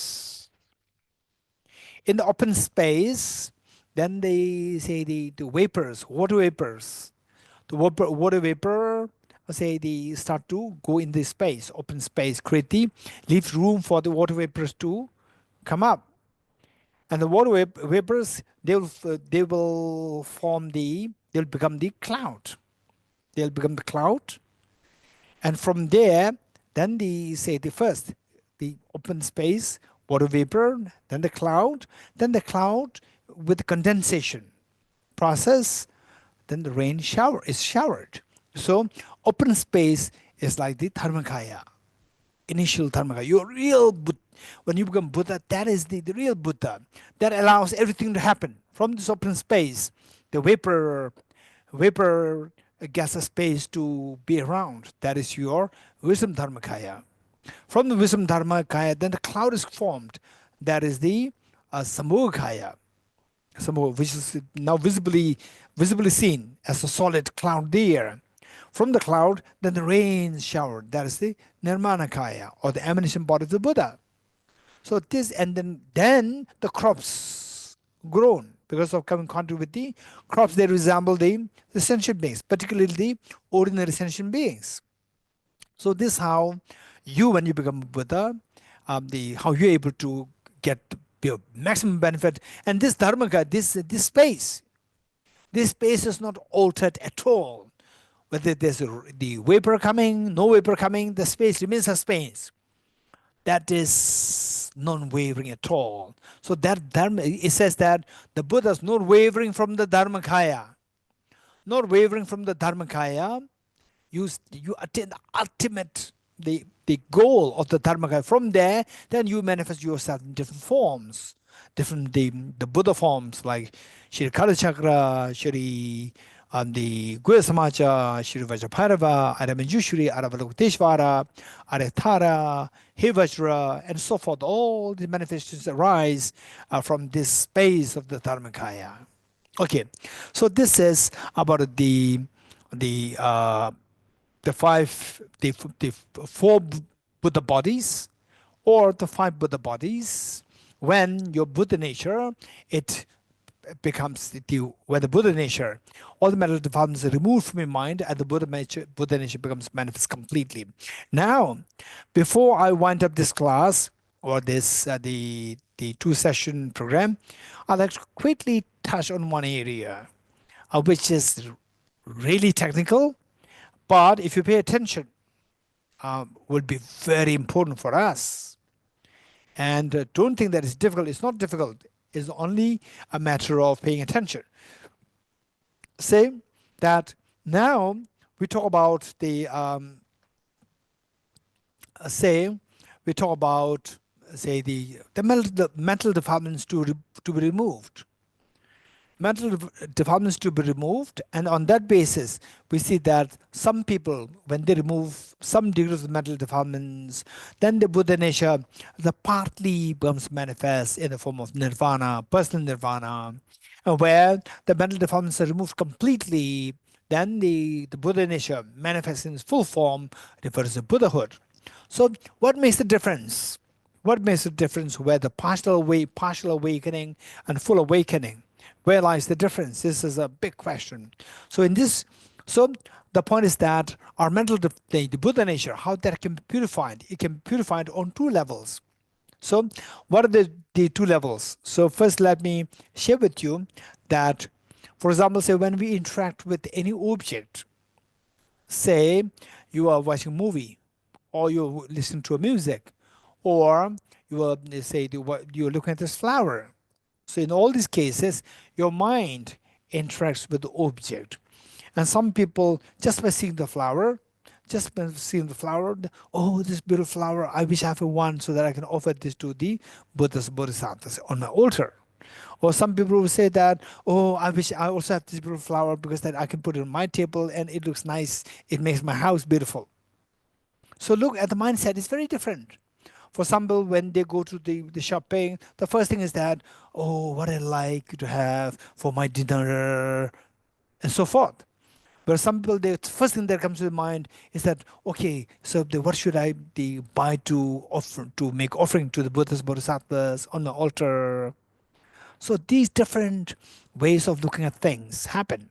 In the open space, then they say the vapors, water vapors. The water vapor, say they start to go in the space, open space, leave room for the water vapors to come up. And the water vapors, they'll become the cloud. They'll become the cloud. And from there, then the open space, water vapor, then the cloud with condensation process, then the rain is showered. So open space is like the Dharmakaya, initial Dharmakaya. Your real when you become Buddha, that is the real Buddha. That allows everything to happen from this open space, the vapor gaseous space to be around. That is your wisdom Dharmakaya. From the wisdom Dharmakaya, then the cloud is formed. That is the Sambhogakaya, which is now visibly seen as a solid cloud there. From the cloud, then the rain showered. That is the Nirmanakaya, or the emanation body of the Buddha. So this, and then the crops grown because of coming contact with the crops. They resemble the sentient beings, particularly the ordinary sentient beings. So this is how you, when you become Buddha, how you're able to get the maximum benefit. And this dharmaka, this space is not altered at all. Whether there's the vapor coming, no vapor coming, the space remains a space. That is non-wavering at all. So that dharma, it says that the Buddha is not wavering from the dharmakaya. Not wavering from the dharmakaya, you attain the ultimate, the goal of the dharmakaya. From there, then you manifest yourself in different forms, different the Buddha forms like Shri Kalachakra, Shri the Guya Samaja, Shri Vajrabhairava, Aramanjushri, Aravalokiteshvara, Aretara, Hevajra, and so forth. All the manifestations arise from this space of the Dharmakaya. Okay, so this is about the four Buddha bodies, or the 5 Buddha bodies. When your Buddha nature, it becomes when the Buddha nature, all the mental defilements are removed from your mind, and the Buddha nature becomes manifest completely. Now, before I wind up this class, or this the 2-session program, I'd like to quickly touch on one area, which is really technical, but if you pay attention, will be very important for us. And don't think that it's difficult. It's not difficult. It's only a matter of paying attention. Say that now we talk about the mental defilements to be removed. Mental defilements to be removed, and on that basis, we see that some people, when they remove some degrees of mental defilements, then the Buddha nature, the partly becomes manifest in the form of nirvana, personal nirvana, where the mental defilements are removed completely. Then the Buddha nature manifests in its full form, refers to Buddhahood. So, what makes the difference? What makes the difference where the partial awakening and full awakening? Where lies the difference? This is a big question. So the point is that our mental, the Buddha nature, how that can be purified? It can be purified on 2 levels. So what are the 2 levels? So first, let me share with you that, for example, say when we interact with any object, say you are watching a movie, or you're listening to a music, or you are, say, you're looking at this flower. So in all these cases, your mind interacts with the object. And some people, just by seeing the flower, oh, this beautiful flower, I wish I have one so that I can offer this to the Buddhas, Bodhisattvas on my altar. Or some people will say that, oh, I wish I also have this beautiful flower because that I can put it on my table and it looks nice, it makes my house beautiful. So look at the mindset, it's very different. For some people, when they go to the shopping, the first thing is that, oh, what I like to have for my dinner, and so forth. But some people, the first thing that comes to mind is that, okay, so what should I buy to make offering to the Buddhas, Bodhisattvas on the altar? So these different ways of looking at things happen.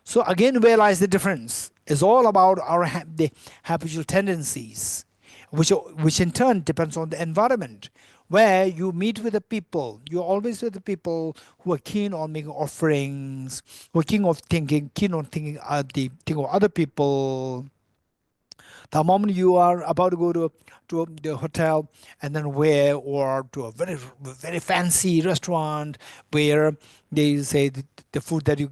So again, where lies the difference? It's all about our the habitual tendencies, which in turn depends on the environment. Where you meet with the people, you're always with the people who are keen on making offerings, who are keen on thinking of other people. The moment you are about to go to the hotel, and then or to a very very fancy restaurant where they say the food that you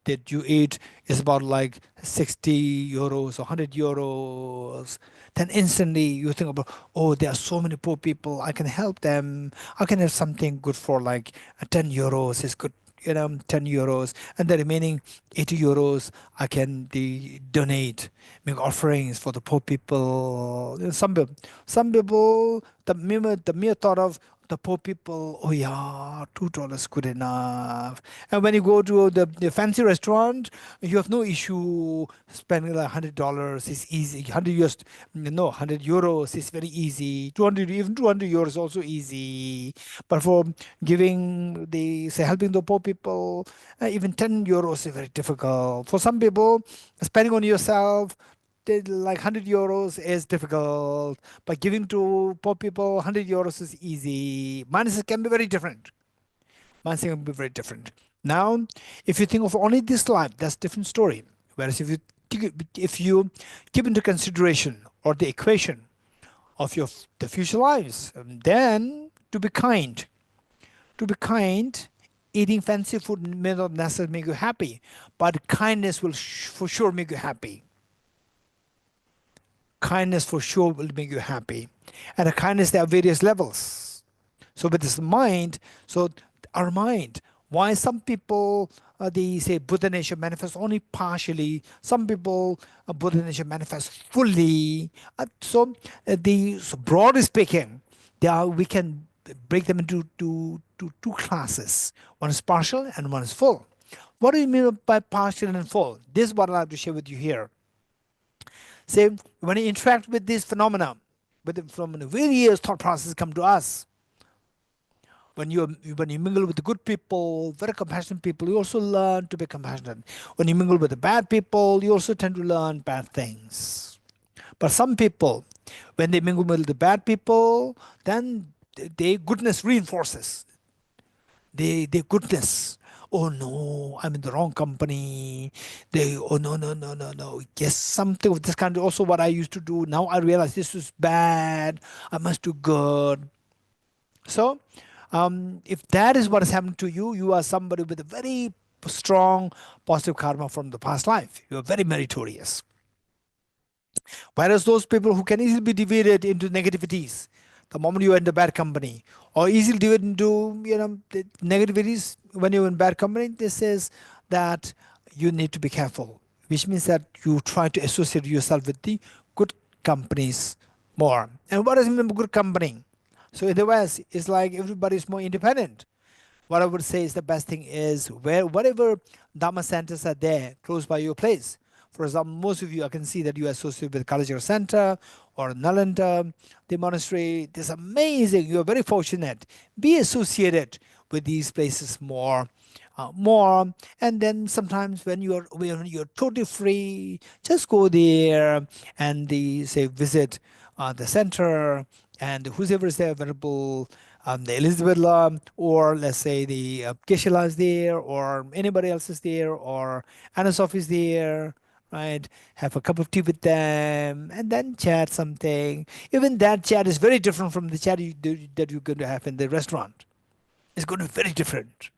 that you eat is about like 60 euros or 100 euros, then instantly you think about, oh, there are so many poor people, I can help them. I can have something good for like 10 euros is good, 10 euros, and the remaining 80 euros I can donate, make offerings for the poor people. Some people, the mere thought of the poor people, oh yeah, $2 good enough. And when you go to the fancy restaurant, you have no issue spending like $100 is easy. 100 US, no, 100 euros is very easy. 200, even 200 euros also easy. But for giving say helping the poor people, even 10 euros is very difficult. For some people, spending on yourself, like 100 euros is difficult, but giving to poor people 100 euros is easy. Mindset can be very different. Mindset can be very different. Now, if you think of only this life, that's a different story. Whereas if you keep into consideration or the equation of the future lives, then to be kind, eating fancy food may not necessarily make you happy, but kindness will for sure make you happy. Kindness for sure will make you happy. And the kindness, there are various levels. So with this mind, so our mind, why some people, they say Buddha nature manifests only partially. Some people, Buddha nature manifests fully. So broadly speaking, we can break them into two classes. One is partial and one is full. What do you mean by partial and full? This is what I'd like to share with you here. Say, when you interact with these phenomena, from the various thought processes come to us. When you mingle with the good people, very compassionate people, you also learn to be compassionate. When you mingle with the bad people, you also tend to learn bad things. But some people, when they mingle with the bad people, then their goodness reinforces. Their goodness. Oh no, I'm in the wrong company. Oh no. Yes, something of this kind. Also, what I used to do. Now I realize this is bad. I must do good. So, if that is what has happened to you, you are somebody with a very strong positive karma from the past life. You are very meritorious. Whereas those people who can easily be divided into negativities, the moment you are in the bad company, or easily divided into the negativities when you're in bad company, this says that you need to be careful, which means that you try to associate yourself with the good companies more. And what does it mean by good company? So in the West, it's like everybody is more independent. What I would say is the best thing is whatever Dharma centers are there close by your place. For example, most of you, I can see that you associate with Kalachakra Center or Nalanda, the monastery. This is amazing. You are very fortunate. Be associated with these places more. And then sometimes when you're totally free, just go there and say visit the center, and whoever is there, Venerable the Elizabeth Law, or let's say the Geshe Law is there, or anybody else is there, or Anasof is there, right? Have a cup of tea with them, and then chat something. Even that chat is very different from the chat that you're going to have in the restaurant. It's going to be very different.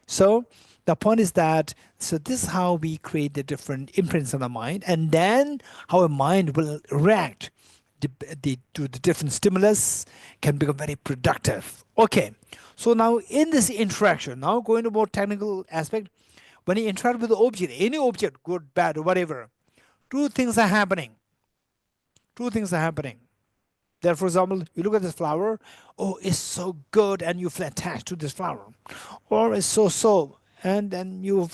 So the point is that, so this is how we create the different imprints on the mind, and then how a mind will react to the different stimulus can become very productive. Okay, so now in this interaction, now going to more technical aspect, when you interact with the object, any object, good, bad, or whatever, two things are happening. There, for example, you look at this flower, oh, it's so good, and you feel attached to this flower, or it's so, and then you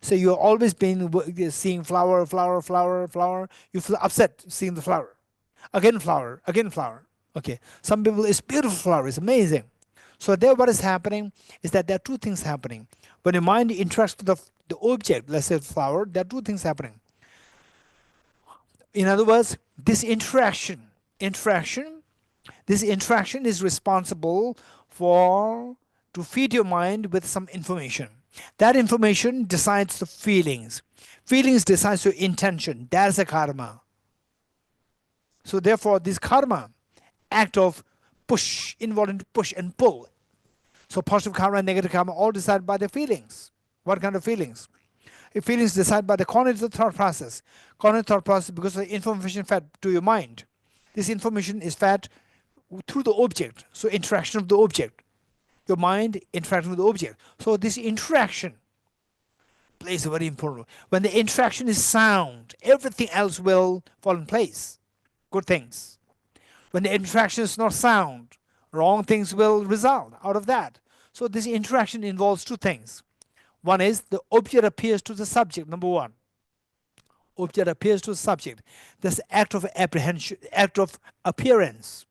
say you're always been seeing flower. You feel upset seeing the flower, again flower. Okay, some people, it's beautiful flower, it's amazing. So there, what is happening is that there are two things happening. When your mind interacts with the object, let's say the flower, there are two things happening. In other words, this interaction is responsible to feed your mind with some information. That information decides the feelings. Feelings decides your intention. That's a karma. So therefore, this karma act of push, involved into push and pull. So positive karma and negative karma all decided by the feelings. What kind of feelings? Feelings decided by the cognitive thought process. Cognitive thought process because of the information fed to your mind. This information is fed through the object. So interaction of the object. Your mind interacting with the object. So this interaction plays a very important role. When the interaction is sound, everything else will fall in place. Good things. When the interaction is not sound, wrong things will result out of that. So this interaction involves two things. One is the object appears to the subject, number one. Object appears to the subject. This act of apprehension, act of appearance.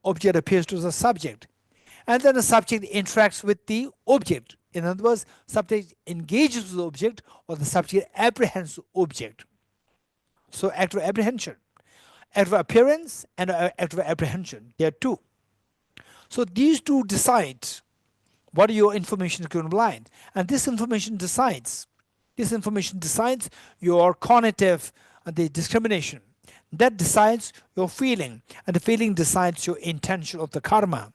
Object appears to the subject. And then the subject interacts with the object. In other words, subject engages with the object or the subject apprehends the object. So act of apprehension. Act of appearance and act of apprehension. There are two. So these two decide what your information is going to blind. And this information decides your cognitive, the discrimination. That decides your feeling. And the feeling decides your intention of the karma.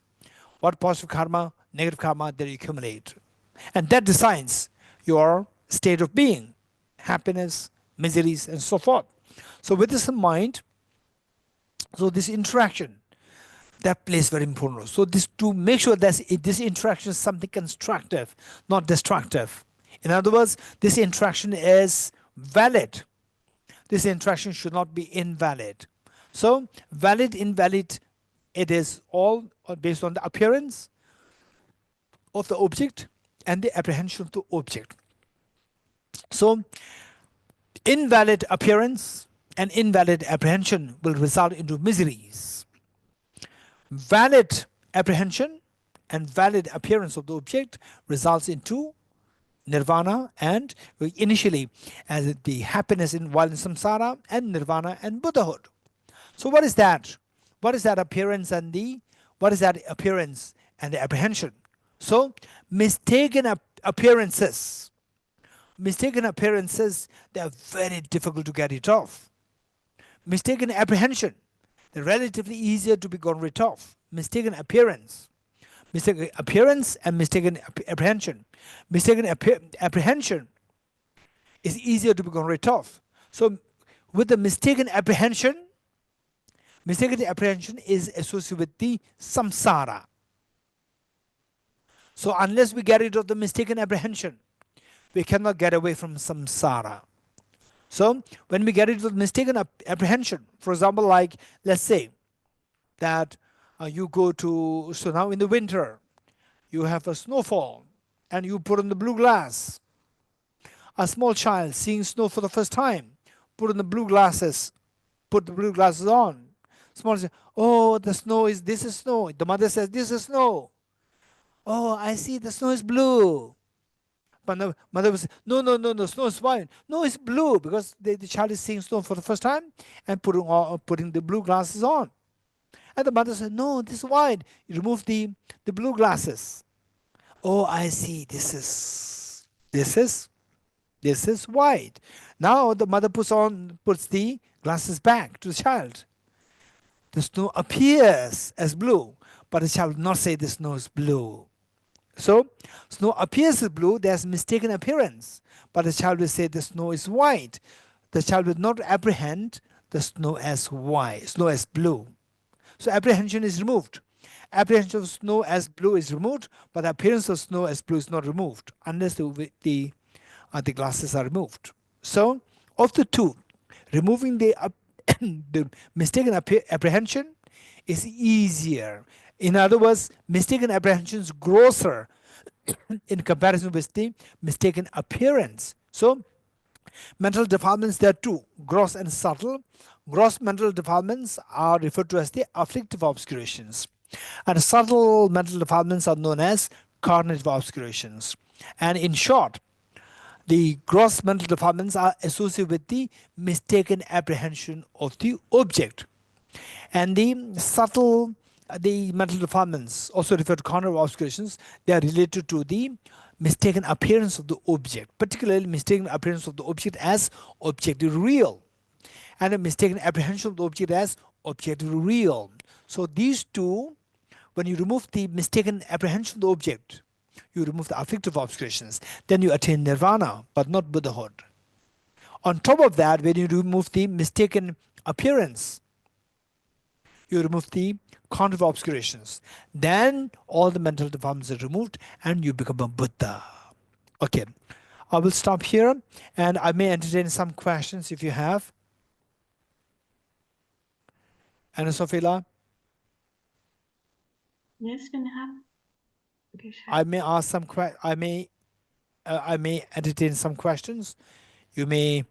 What positive karma, negative karma that you accumulate. And that decides your state of being, happiness, miseries, and so forth. So with this in mind, so this interaction, that plays very important role. So this to make sure that this interaction is something constructive, not destructive. In other words, this interaction is valid. This interaction should not be invalid. So valid, invalid, it is all based on the appearance of the object and the apprehension of the object. So invalid appearance and invalid apprehension will result into miseries. Valid apprehension and valid appearance of the object results into nirvana and initially as the happiness while in samsara, and nirvana and Buddhahood. So what is that? What is that appearance and the apprehension? So mistaken appearances, they are very difficult to get it off. Mistaken apprehension, they're relatively easier to be gotten rid of. Mistaken appearance and mistaken apprehension. Mistaken apprehension is easier to be gotten rid of. So with the mistaken apprehension is associated with the samsara. So unless we get rid of the mistaken apprehension, we cannot get away from samsara. So when we get rid of mistaken apprehension, for example, like let's say that you go to, so now in the winter, you have a snowfall and you put on the blue glass. A small child seeing snow for the first time, put the blue glasses on. Small child, oh, this is snow. The mother says, this is snow. Oh, I see, the snow is blue. But the mother was, no, snow is white. No, it's blue, because the child is seeing snow for the first time and putting the blue glasses on. And the mother said, no, this is white. You remove the blue glasses. Oh, I see, this is white. Now the mother puts the glasses back to the child. The snow appears as blue, but the child will not say the snow is blue. So snow appears as blue, there's mistaken appearance, but the child will say the snow is white. The child will not apprehend the snow as white, snow as blue. So apprehension is removed. Apprehension of snow as blue is removed, but the appearance of snow as blue is not removed unless the glasses are removed. So of the two, removing the mistaken apprehension is easier. In other words, mistaken apprehension is grosser in comparison with the mistaken appearance. So mental defilements, there are two, gross and subtle. Gross mental defilements are referred to as the afflictive obscurations, and subtle mental defilements are known as cognitive obscurations. And in short, the gross mental defilements are associated with the mistaken apprehension of the object, and the subtle mental defilements, also referred to cognitive obscurations, they are related to the mistaken appearance of the object, particularly mistaken appearance of the object as objectively real, and a mistaken apprehension of the object as objectively real. So these two, when you remove the mistaken apprehension of the object You remove the afflictive obscurations. Then you attain nirvana, but not Buddhahood. On top of that, when you remove the mistaken appearance, you remove the content obscurations. Then all the mental deformities are removed and you become a Buddha. Okay, I will stop here and I may entertain some questions if you have. Anna Sophila? Yes, Venerable Geshe. I may ask some I may entertain some questions. You may.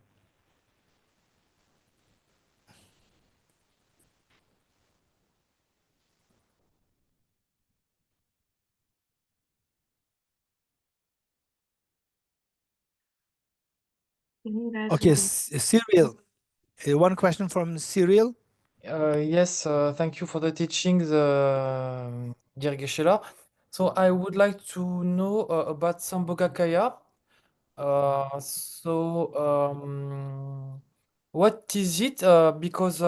Okay, Cyril. One question from Cyril. Yes, thank you for the teachings, dear Geshe. So I would like to know about Sambhogakaya. What is it? Because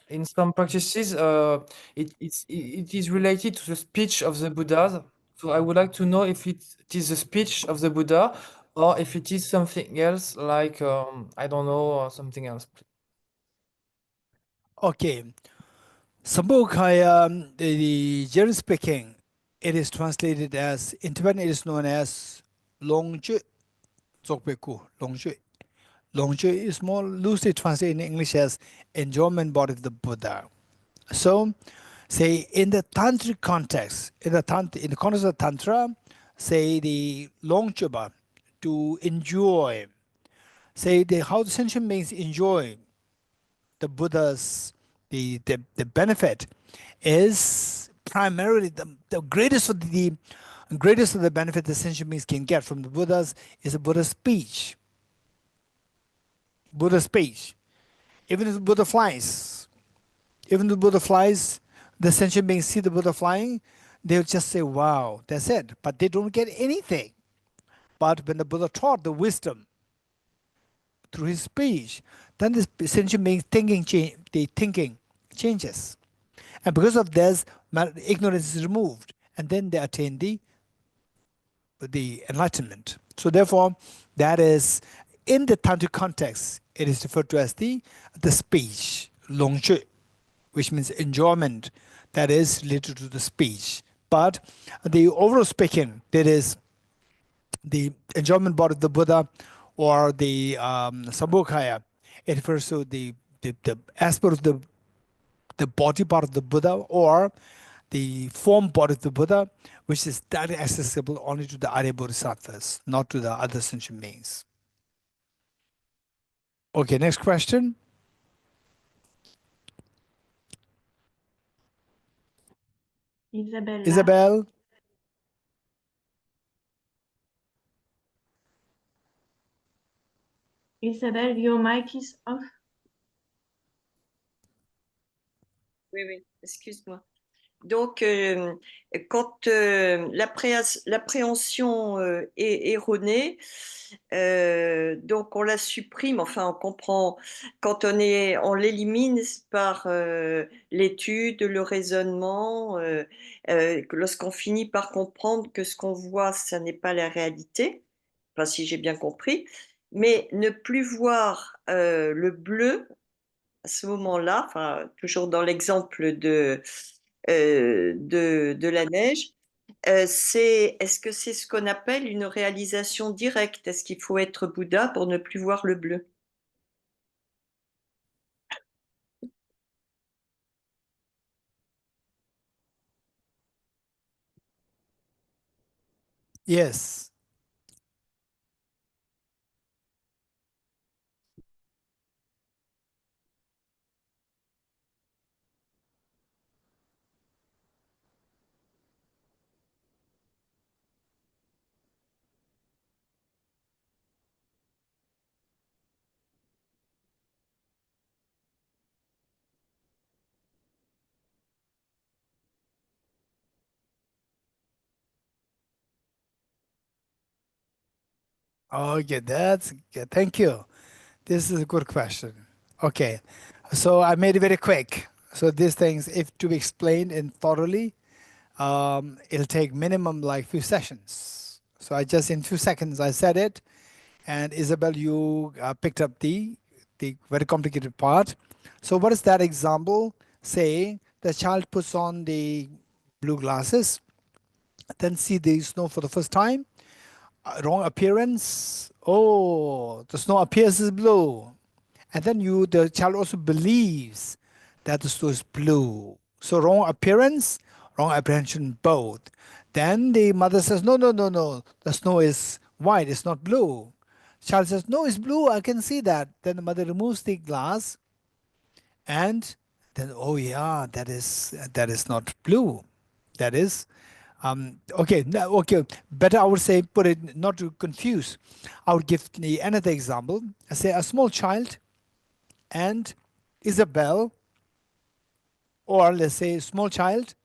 in some practices, it is related to the speech of the Buddhas. So I would like to know if it is the speech of the Buddha or if it is something else, like I don't know, something else. Okay. Sambhogakaya, the generally speaking, it is translated as, in Tibetan it is known as Longzhi Dzogbeku, Longzhi. Longzhi is more loosely translated in English as enjoyment body of the Buddha. So, say in the tantric context, in the context of tantra, say the Longzhiba, to enjoy, say how the sentient beings enjoy the Buddha's the benefit is primarily the greatest of the benefit the sentient beings can get from the Buddhas is the Buddha's speech. Buddha's speech. Even if the Buddha flies, the sentient beings see the Buddha flying, they'll just say, wow, that's it. But they don't get anything. But when the Buddha taught the wisdom through his speech, then the sentient beings thinking changes. And because of this, ignorance is removed. And then they attain the enlightenment. So therefore, that is, in the tantric context, it is referred to as the speech, longzhi, which means enjoyment that is related to the speech. But the overall speaking, that is the enjoyment body of the Buddha or the Sambhogakaya, it refers to the aspect of the body part of the Buddha or the form body of the Buddha, which is directly accessible only to the Arya Bodhisattvas, not to the other sentient beings. Okay, next question. Isabella. Isabel. Isabel, your mic is off. Oui, oui, excuse-moi. Donc, quand l'appréhension est erronée, donc on la supprime, enfin on comprend, quand on l'élimine par l'étude, le raisonnement, lorsqu'on finit par comprendre que ce qu'on voit, ça n'est pas la réalité, enfin si j'ai bien compris, mais ne plus voir le bleu à ce moment-là, enfin toujours dans l'exemple de la neige, est-ce que c'est ce qu'on appelle une réalisation directe? Est-ce qu'il faut être Bouddha pour ne plus voir le bleu? Yes. Okay, that's good. Thank you. This is a good question. Okay, so I made it very quick. So these things, if to be explained and thoroughly, it'll take minimum like few sessions. So I just in few seconds I said it, and Isabel, you picked up the very complicated part. So what is that example? Say the child puts on the blue glasses, then see the snow for the first time. Wrong appearance. Oh, the snow appears as blue. And then the child also believes that the snow is blue. So wrong appearance, wrong apprehension both. Then the mother says, no, no, no, no, the snow is white, it's not blue. Child says, no, it's blue, I can see that. Then the mother removes the glass, and then, oh yeah, that is not blue. That is okay, okay. Better I would say, put it not to confuse. I would give another example. I say a small child and Isabel, or let's say small child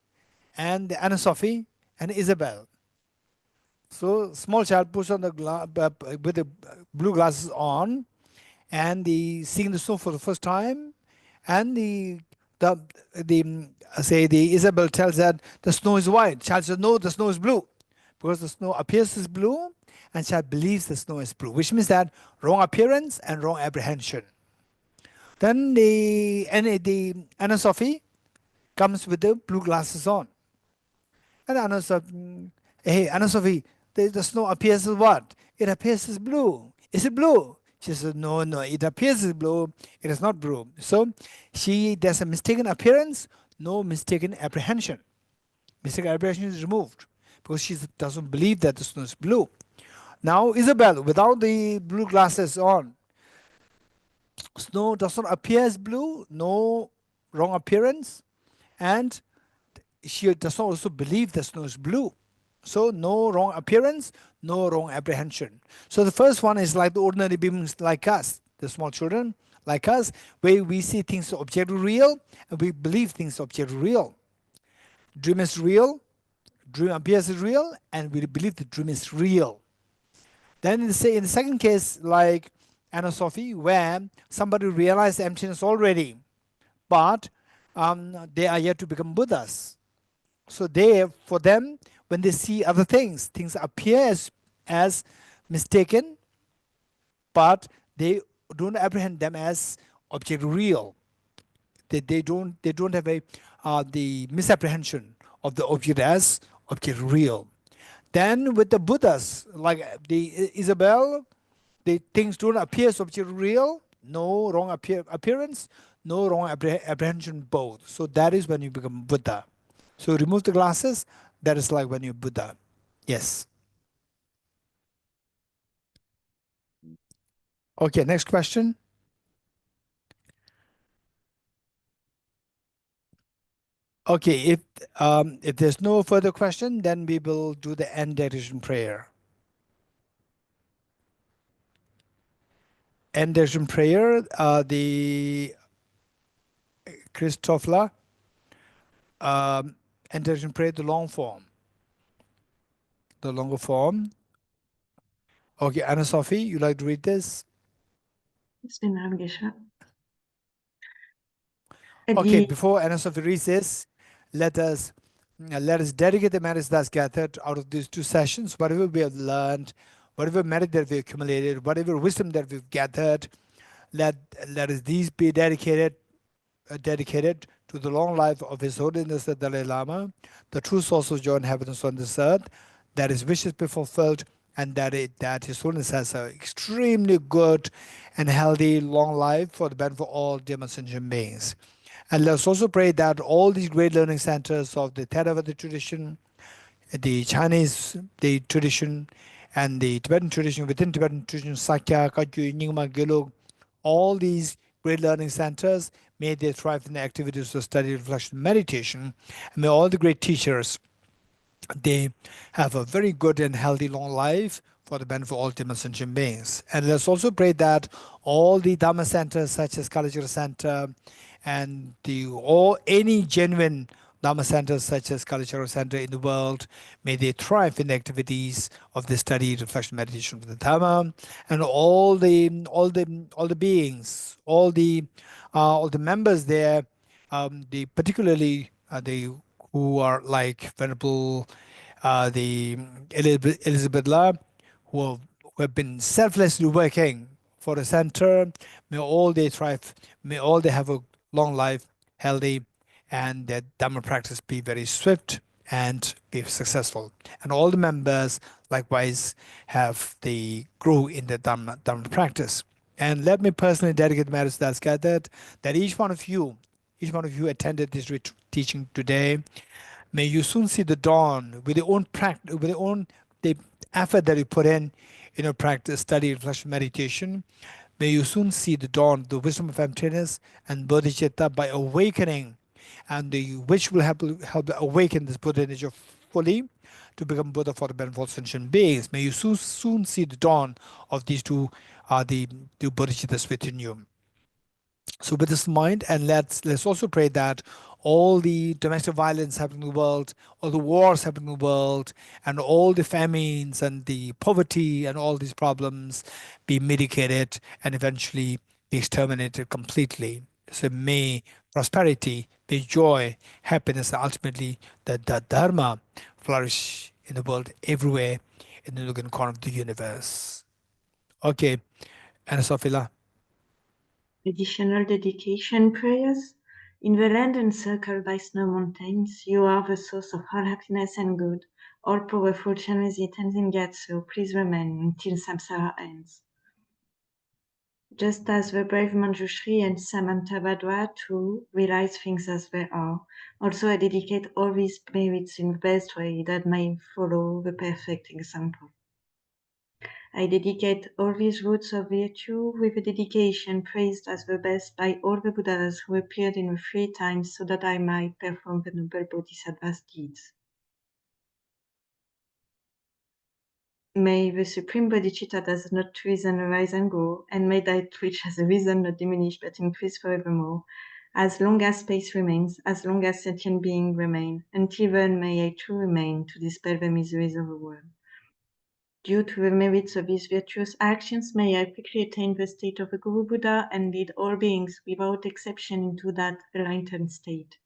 and Anna Sophie and Isabel. So small child puts on the with the blue glasses on, and seeing the snow for the first time, and the say the Isabel tells that the snow is white. Child says no, the snow is blue, because the snow appears as blue, and child believes the snow is blue, which means that wrong appearance and wrong apprehension. Then the Anna Sophie comes with the blue glasses on, and Anna Sophie, hey Anna Sophie, the snow appears as what? It appears as blue. Is it blue? She says, no, no, it appears as blue, it is not blue. So there's a mistaken appearance, no mistaken apprehension. Mistaken apprehension is removed because she doesn't believe that the snow is blue. Now Isabel, without the blue glasses on, snow does not appear as blue, no wrong appearance, and she does not also believe the snow is blue. So no wrong appearance, no wrong apprehension. So the first one is like the ordinary beings like us, the small children like us, where we see things objectively real and we believe things objectively real. Dream is real, dream appears as real, and we believe the dream is real. Then in the second case, like Anna Sophie, where somebody realized emptiness already, but they are yet to become Buddhas. So for them, when they see other things appear as mistaken, but they don't apprehend them as object real. They don't have the misapprehension of the object as object real. Then with the Buddhas, like the Isabel, the things don't appear as object real, no wrong appearance, no wrong apprehension both. So that is when you become Buddha. So remove the glasses, that is like when you're Buddha. Yes. Okay, next question. Okay, if there's no further question, then we will do the end declaration prayer. End declaration prayer, the Christophla, end declaration prayer, the long form. The longer form. Okay, Anna Sophie, you like to read this? Yes, Venerable Geshe. Okay, before Anna Sophie reads this, let us dedicate the merits that's gathered out of these two sessions, whatever we have learned, whatever merit that we accumulated, whatever wisdom that we've gathered, let us these be dedicated to the long life of His Holiness the Dalai-Lama, the true source of joy in heaven and so on this earth, that his wishes be fulfilled, and that His Holiness has an extremely good and healthy long life for the benefit of all dear sentient beings. And let's also pray that all these great learning centers of the Theravada tradition, the Chinese tradition, and the Tibetan tradition, within Tibetan tradition, Sakya, Kagyu, Nyingma, Gelug, all these great learning centers, may they thrive in the activities of study, reflection, meditation, and may all the great teachers, they have a very good and healthy long life for the benefit of all human sentient beings. And let's also pray that all the Dhamma centers such as Kalachakra Center and any genuine Dhamma centers such as Kalachakra Center in the world, may they thrive in the activities of the study, reflection, meditation of the Dhamma, and all the beings, all the members there, particularly who are like Venerable the Elizabeth La, who have been selflessly working for the center. May all they thrive. May all they have a long life, healthy, and their Dhamma practice be very swift and be successful. And all the members likewise have the grow in the Dhamma practice. And let me personally dedicate matters that's gathered, that each one of you attended this teaching today. May you soon see the dawn with your own practice, with your own the effort that you put in your practice, study, reflection, meditation. May you soon see the dawn, the wisdom of emptiness and bodhicitta by awakening, and which will help awaken this Buddha nature fully to become Buddha for the benefit of sentient beings. May you soon see the dawn of these two the bodhicittas within you. So with this in mind, and let's also pray that all the domestic violence happening in the world, all the wars happening in the world, and all the famines and the poverty and all these problems be mitigated and eventually be exterminated completely. So may prosperity, may joy, happiness, and ultimately the Dharma flourish in the world everywhere in the nook and corner of the universe. Okay, and Sofila. Additional dedication prayers. In the land encircled by snow mountains, you are the source of all happiness and good. All powerful transcendent in Gyatso, please remain until samsara ends. Just as the brave Manjushri and Samantha Badwa too realize things as they are, also I dedicate all these merits in the best way that may follow the perfect example. I dedicate all these roots of virtue with a dedication praised as the best by all the Buddhas who appeared in the 3 times so that I might perform the noble Bodhisattva's deeds. May the Supreme Bodhicitta does not reason arise and go, and may that which has a reason not diminish but increase forevermore, as long as space remains, as long as sentient beings remain, until then may I too remain to dispel the miseries of the world. Due to the merits of these virtuous actions, may I quickly attain the state of a Guru Buddha and lead all beings without exception into that enlightened state.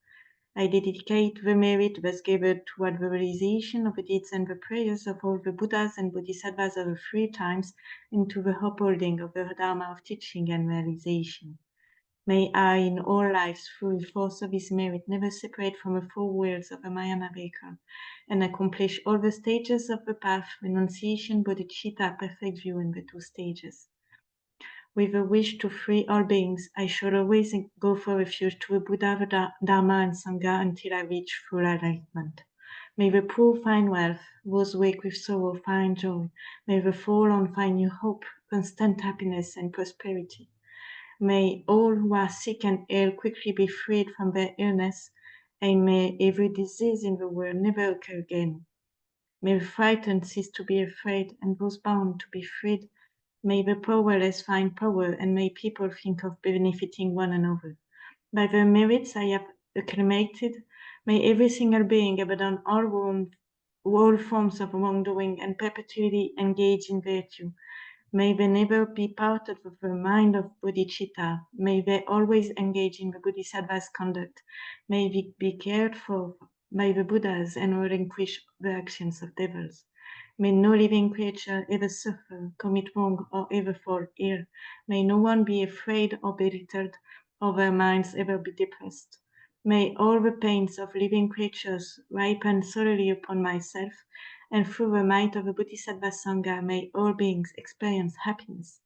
I dedicate the merit thus given toward the realization of the deeds and the prayers of all the Buddhas and Bodhisattvas of the 3 times into the upholding of the Dharma of teaching and realization. May I, in all lives, through the force of his merit, never separate from the 4 worlds of the Mayana Vehicle, and accomplish all the stages of the path, renunciation, bodhicitta, perfect view, and the 2 stages. With a wish to free all beings, I shall always go for refuge to the Buddha, the Dharma, and Sangha until I reach full enlightenment. May the poor find wealth, those weak with sorrow find joy. May the forlorn find new hope, constant happiness, and prosperity. May all who are sick and ill quickly be freed from their illness, and may every disease in the world never occur again. May the frightened cease to be afraid, and those bound to be freed. May the powerless find power, and may people think of benefiting one another. By the merits I have acclimated, may every single being abandon all forms of wrongdoing and perpetually engage in virtue. May they never be parted with the mind of bodhicitta. May they always engage in the bodhisattva's conduct. May they be cared for by the Buddhas and relinquish the actions of devils. May no living creature ever suffer, commit wrong, or ever fall ill. May no one be afraid or belittled, or their minds ever be depressed. May all the pains of living creatures ripen solely upon myself, and through the might of the Bodhisattva Sangha, may all beings experience happiness.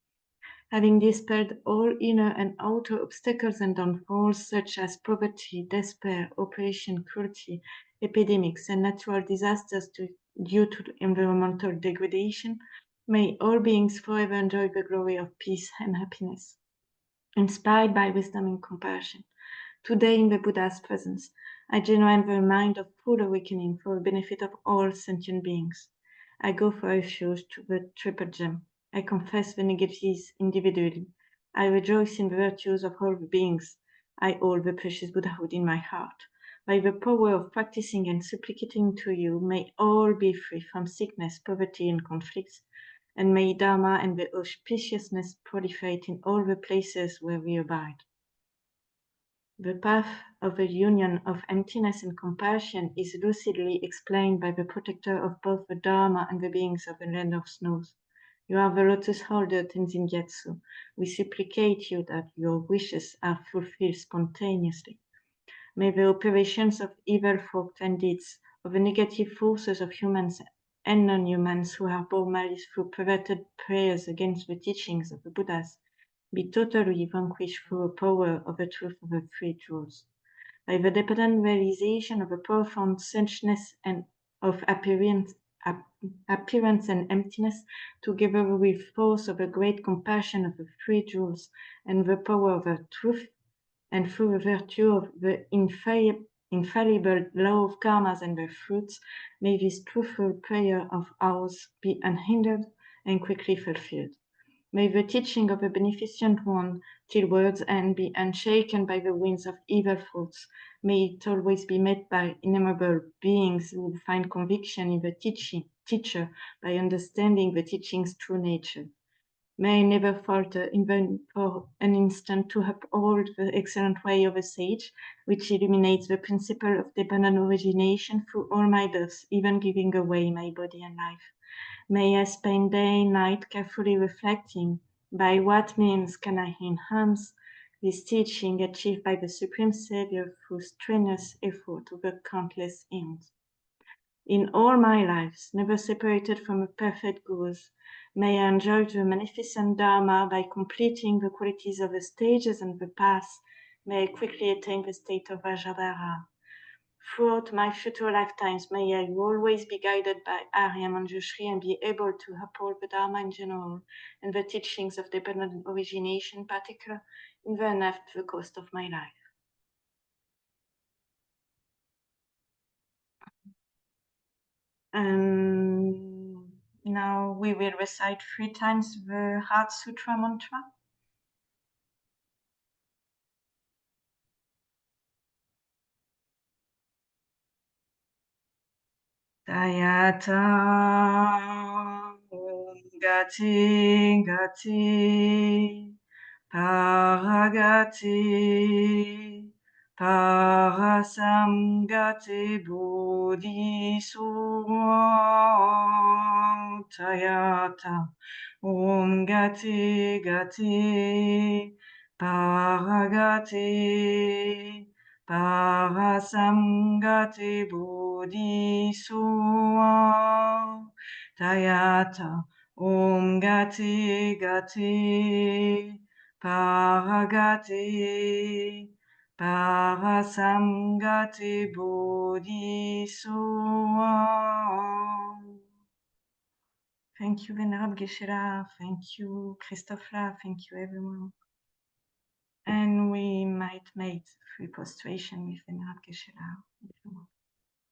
Having dispelled all inner and outer obstacles and downfalls such as poverty, despair, oppression, cruelty, epidemics, and natural disasters due to environmental degradation, may all beings forever enjoy the glory of peace and happiness. Inspired by wisdom and compassion, today in the Buddha's presence, I generate the mind of full awakening for the benefit of all sentient beings. I go for refuge to the triple gem. I confess the negatives individually. I rejoice in the virtues of all the beings. I hold the precious Buddhahood in my heart. By the power of practicing and supplicating to you, may all be free from sickness, poverty, and conflicts, and may Dharma and the auspiciousness proliferate in all the places where we abide. The path of the union of emptiness and compassion is lucidly explained by the protector of both the Dharma and the beings of the land of snows. You are the lotus holder, Tenzin Gyatso. We supplicate you that your wishes are fulfilled spontaneously. May the operations of evil thoughts and deeds, of the negative forces of humans and non-humans who harbor malice through perverted prayers against the teachings of the Buddhas, be totally vanquished through the power of the truth of the three jewels. By the dependent realization of a profound sentientness and of appearance and emptiness, together with force of the great compassion of the three jewels and the power of the truth, and through the virtue of the infallible law of karmas and their fruits, may this truthful prayer of ours be unhindered and quickly fulfilled. May the teaching of the beneficent one till world's end be unshaken by the winds of evil thoughts. May it always be met by innumerable beings who find conviction in the teacher by understanding the teaching's true nature. May I never falter even for an instant to uphold the excellent way of a sage, which illuminates the principle of dependent origination through all my births, even giving away my body and life. May I spend day and night carefully reflecting, by what means can I enhance this teaching achieved by the Supreme Savior through strenuous effort over countless eons. In all my lives, never separated from a perfect goose, may I enjoy the magnificent Dharma by completing the qualities of the stages and the paths. May I quickly attain the state of Vajradhara. Throughout my future lifetimes, may I always be guided by Arya Manjushri and be able to uphold the Dharma in general and the teachings of dependent origination in particular, even at the cost of my life. Now we will recite 3 times the Heart Sutra mantra. Tayata Om Gati Gati Paragati Parasamgati Bodhisattva Tayata Om Gati Gati Paragati Parasamgati Bodhisattva Tayata Om Gati Gati Paragati Parasamgati Bodhisattva. Thank you, Venerable Geshe. Thank you, Christopher. Thank you, everyone. And we might make free prostration with Venerable Geshe if you want.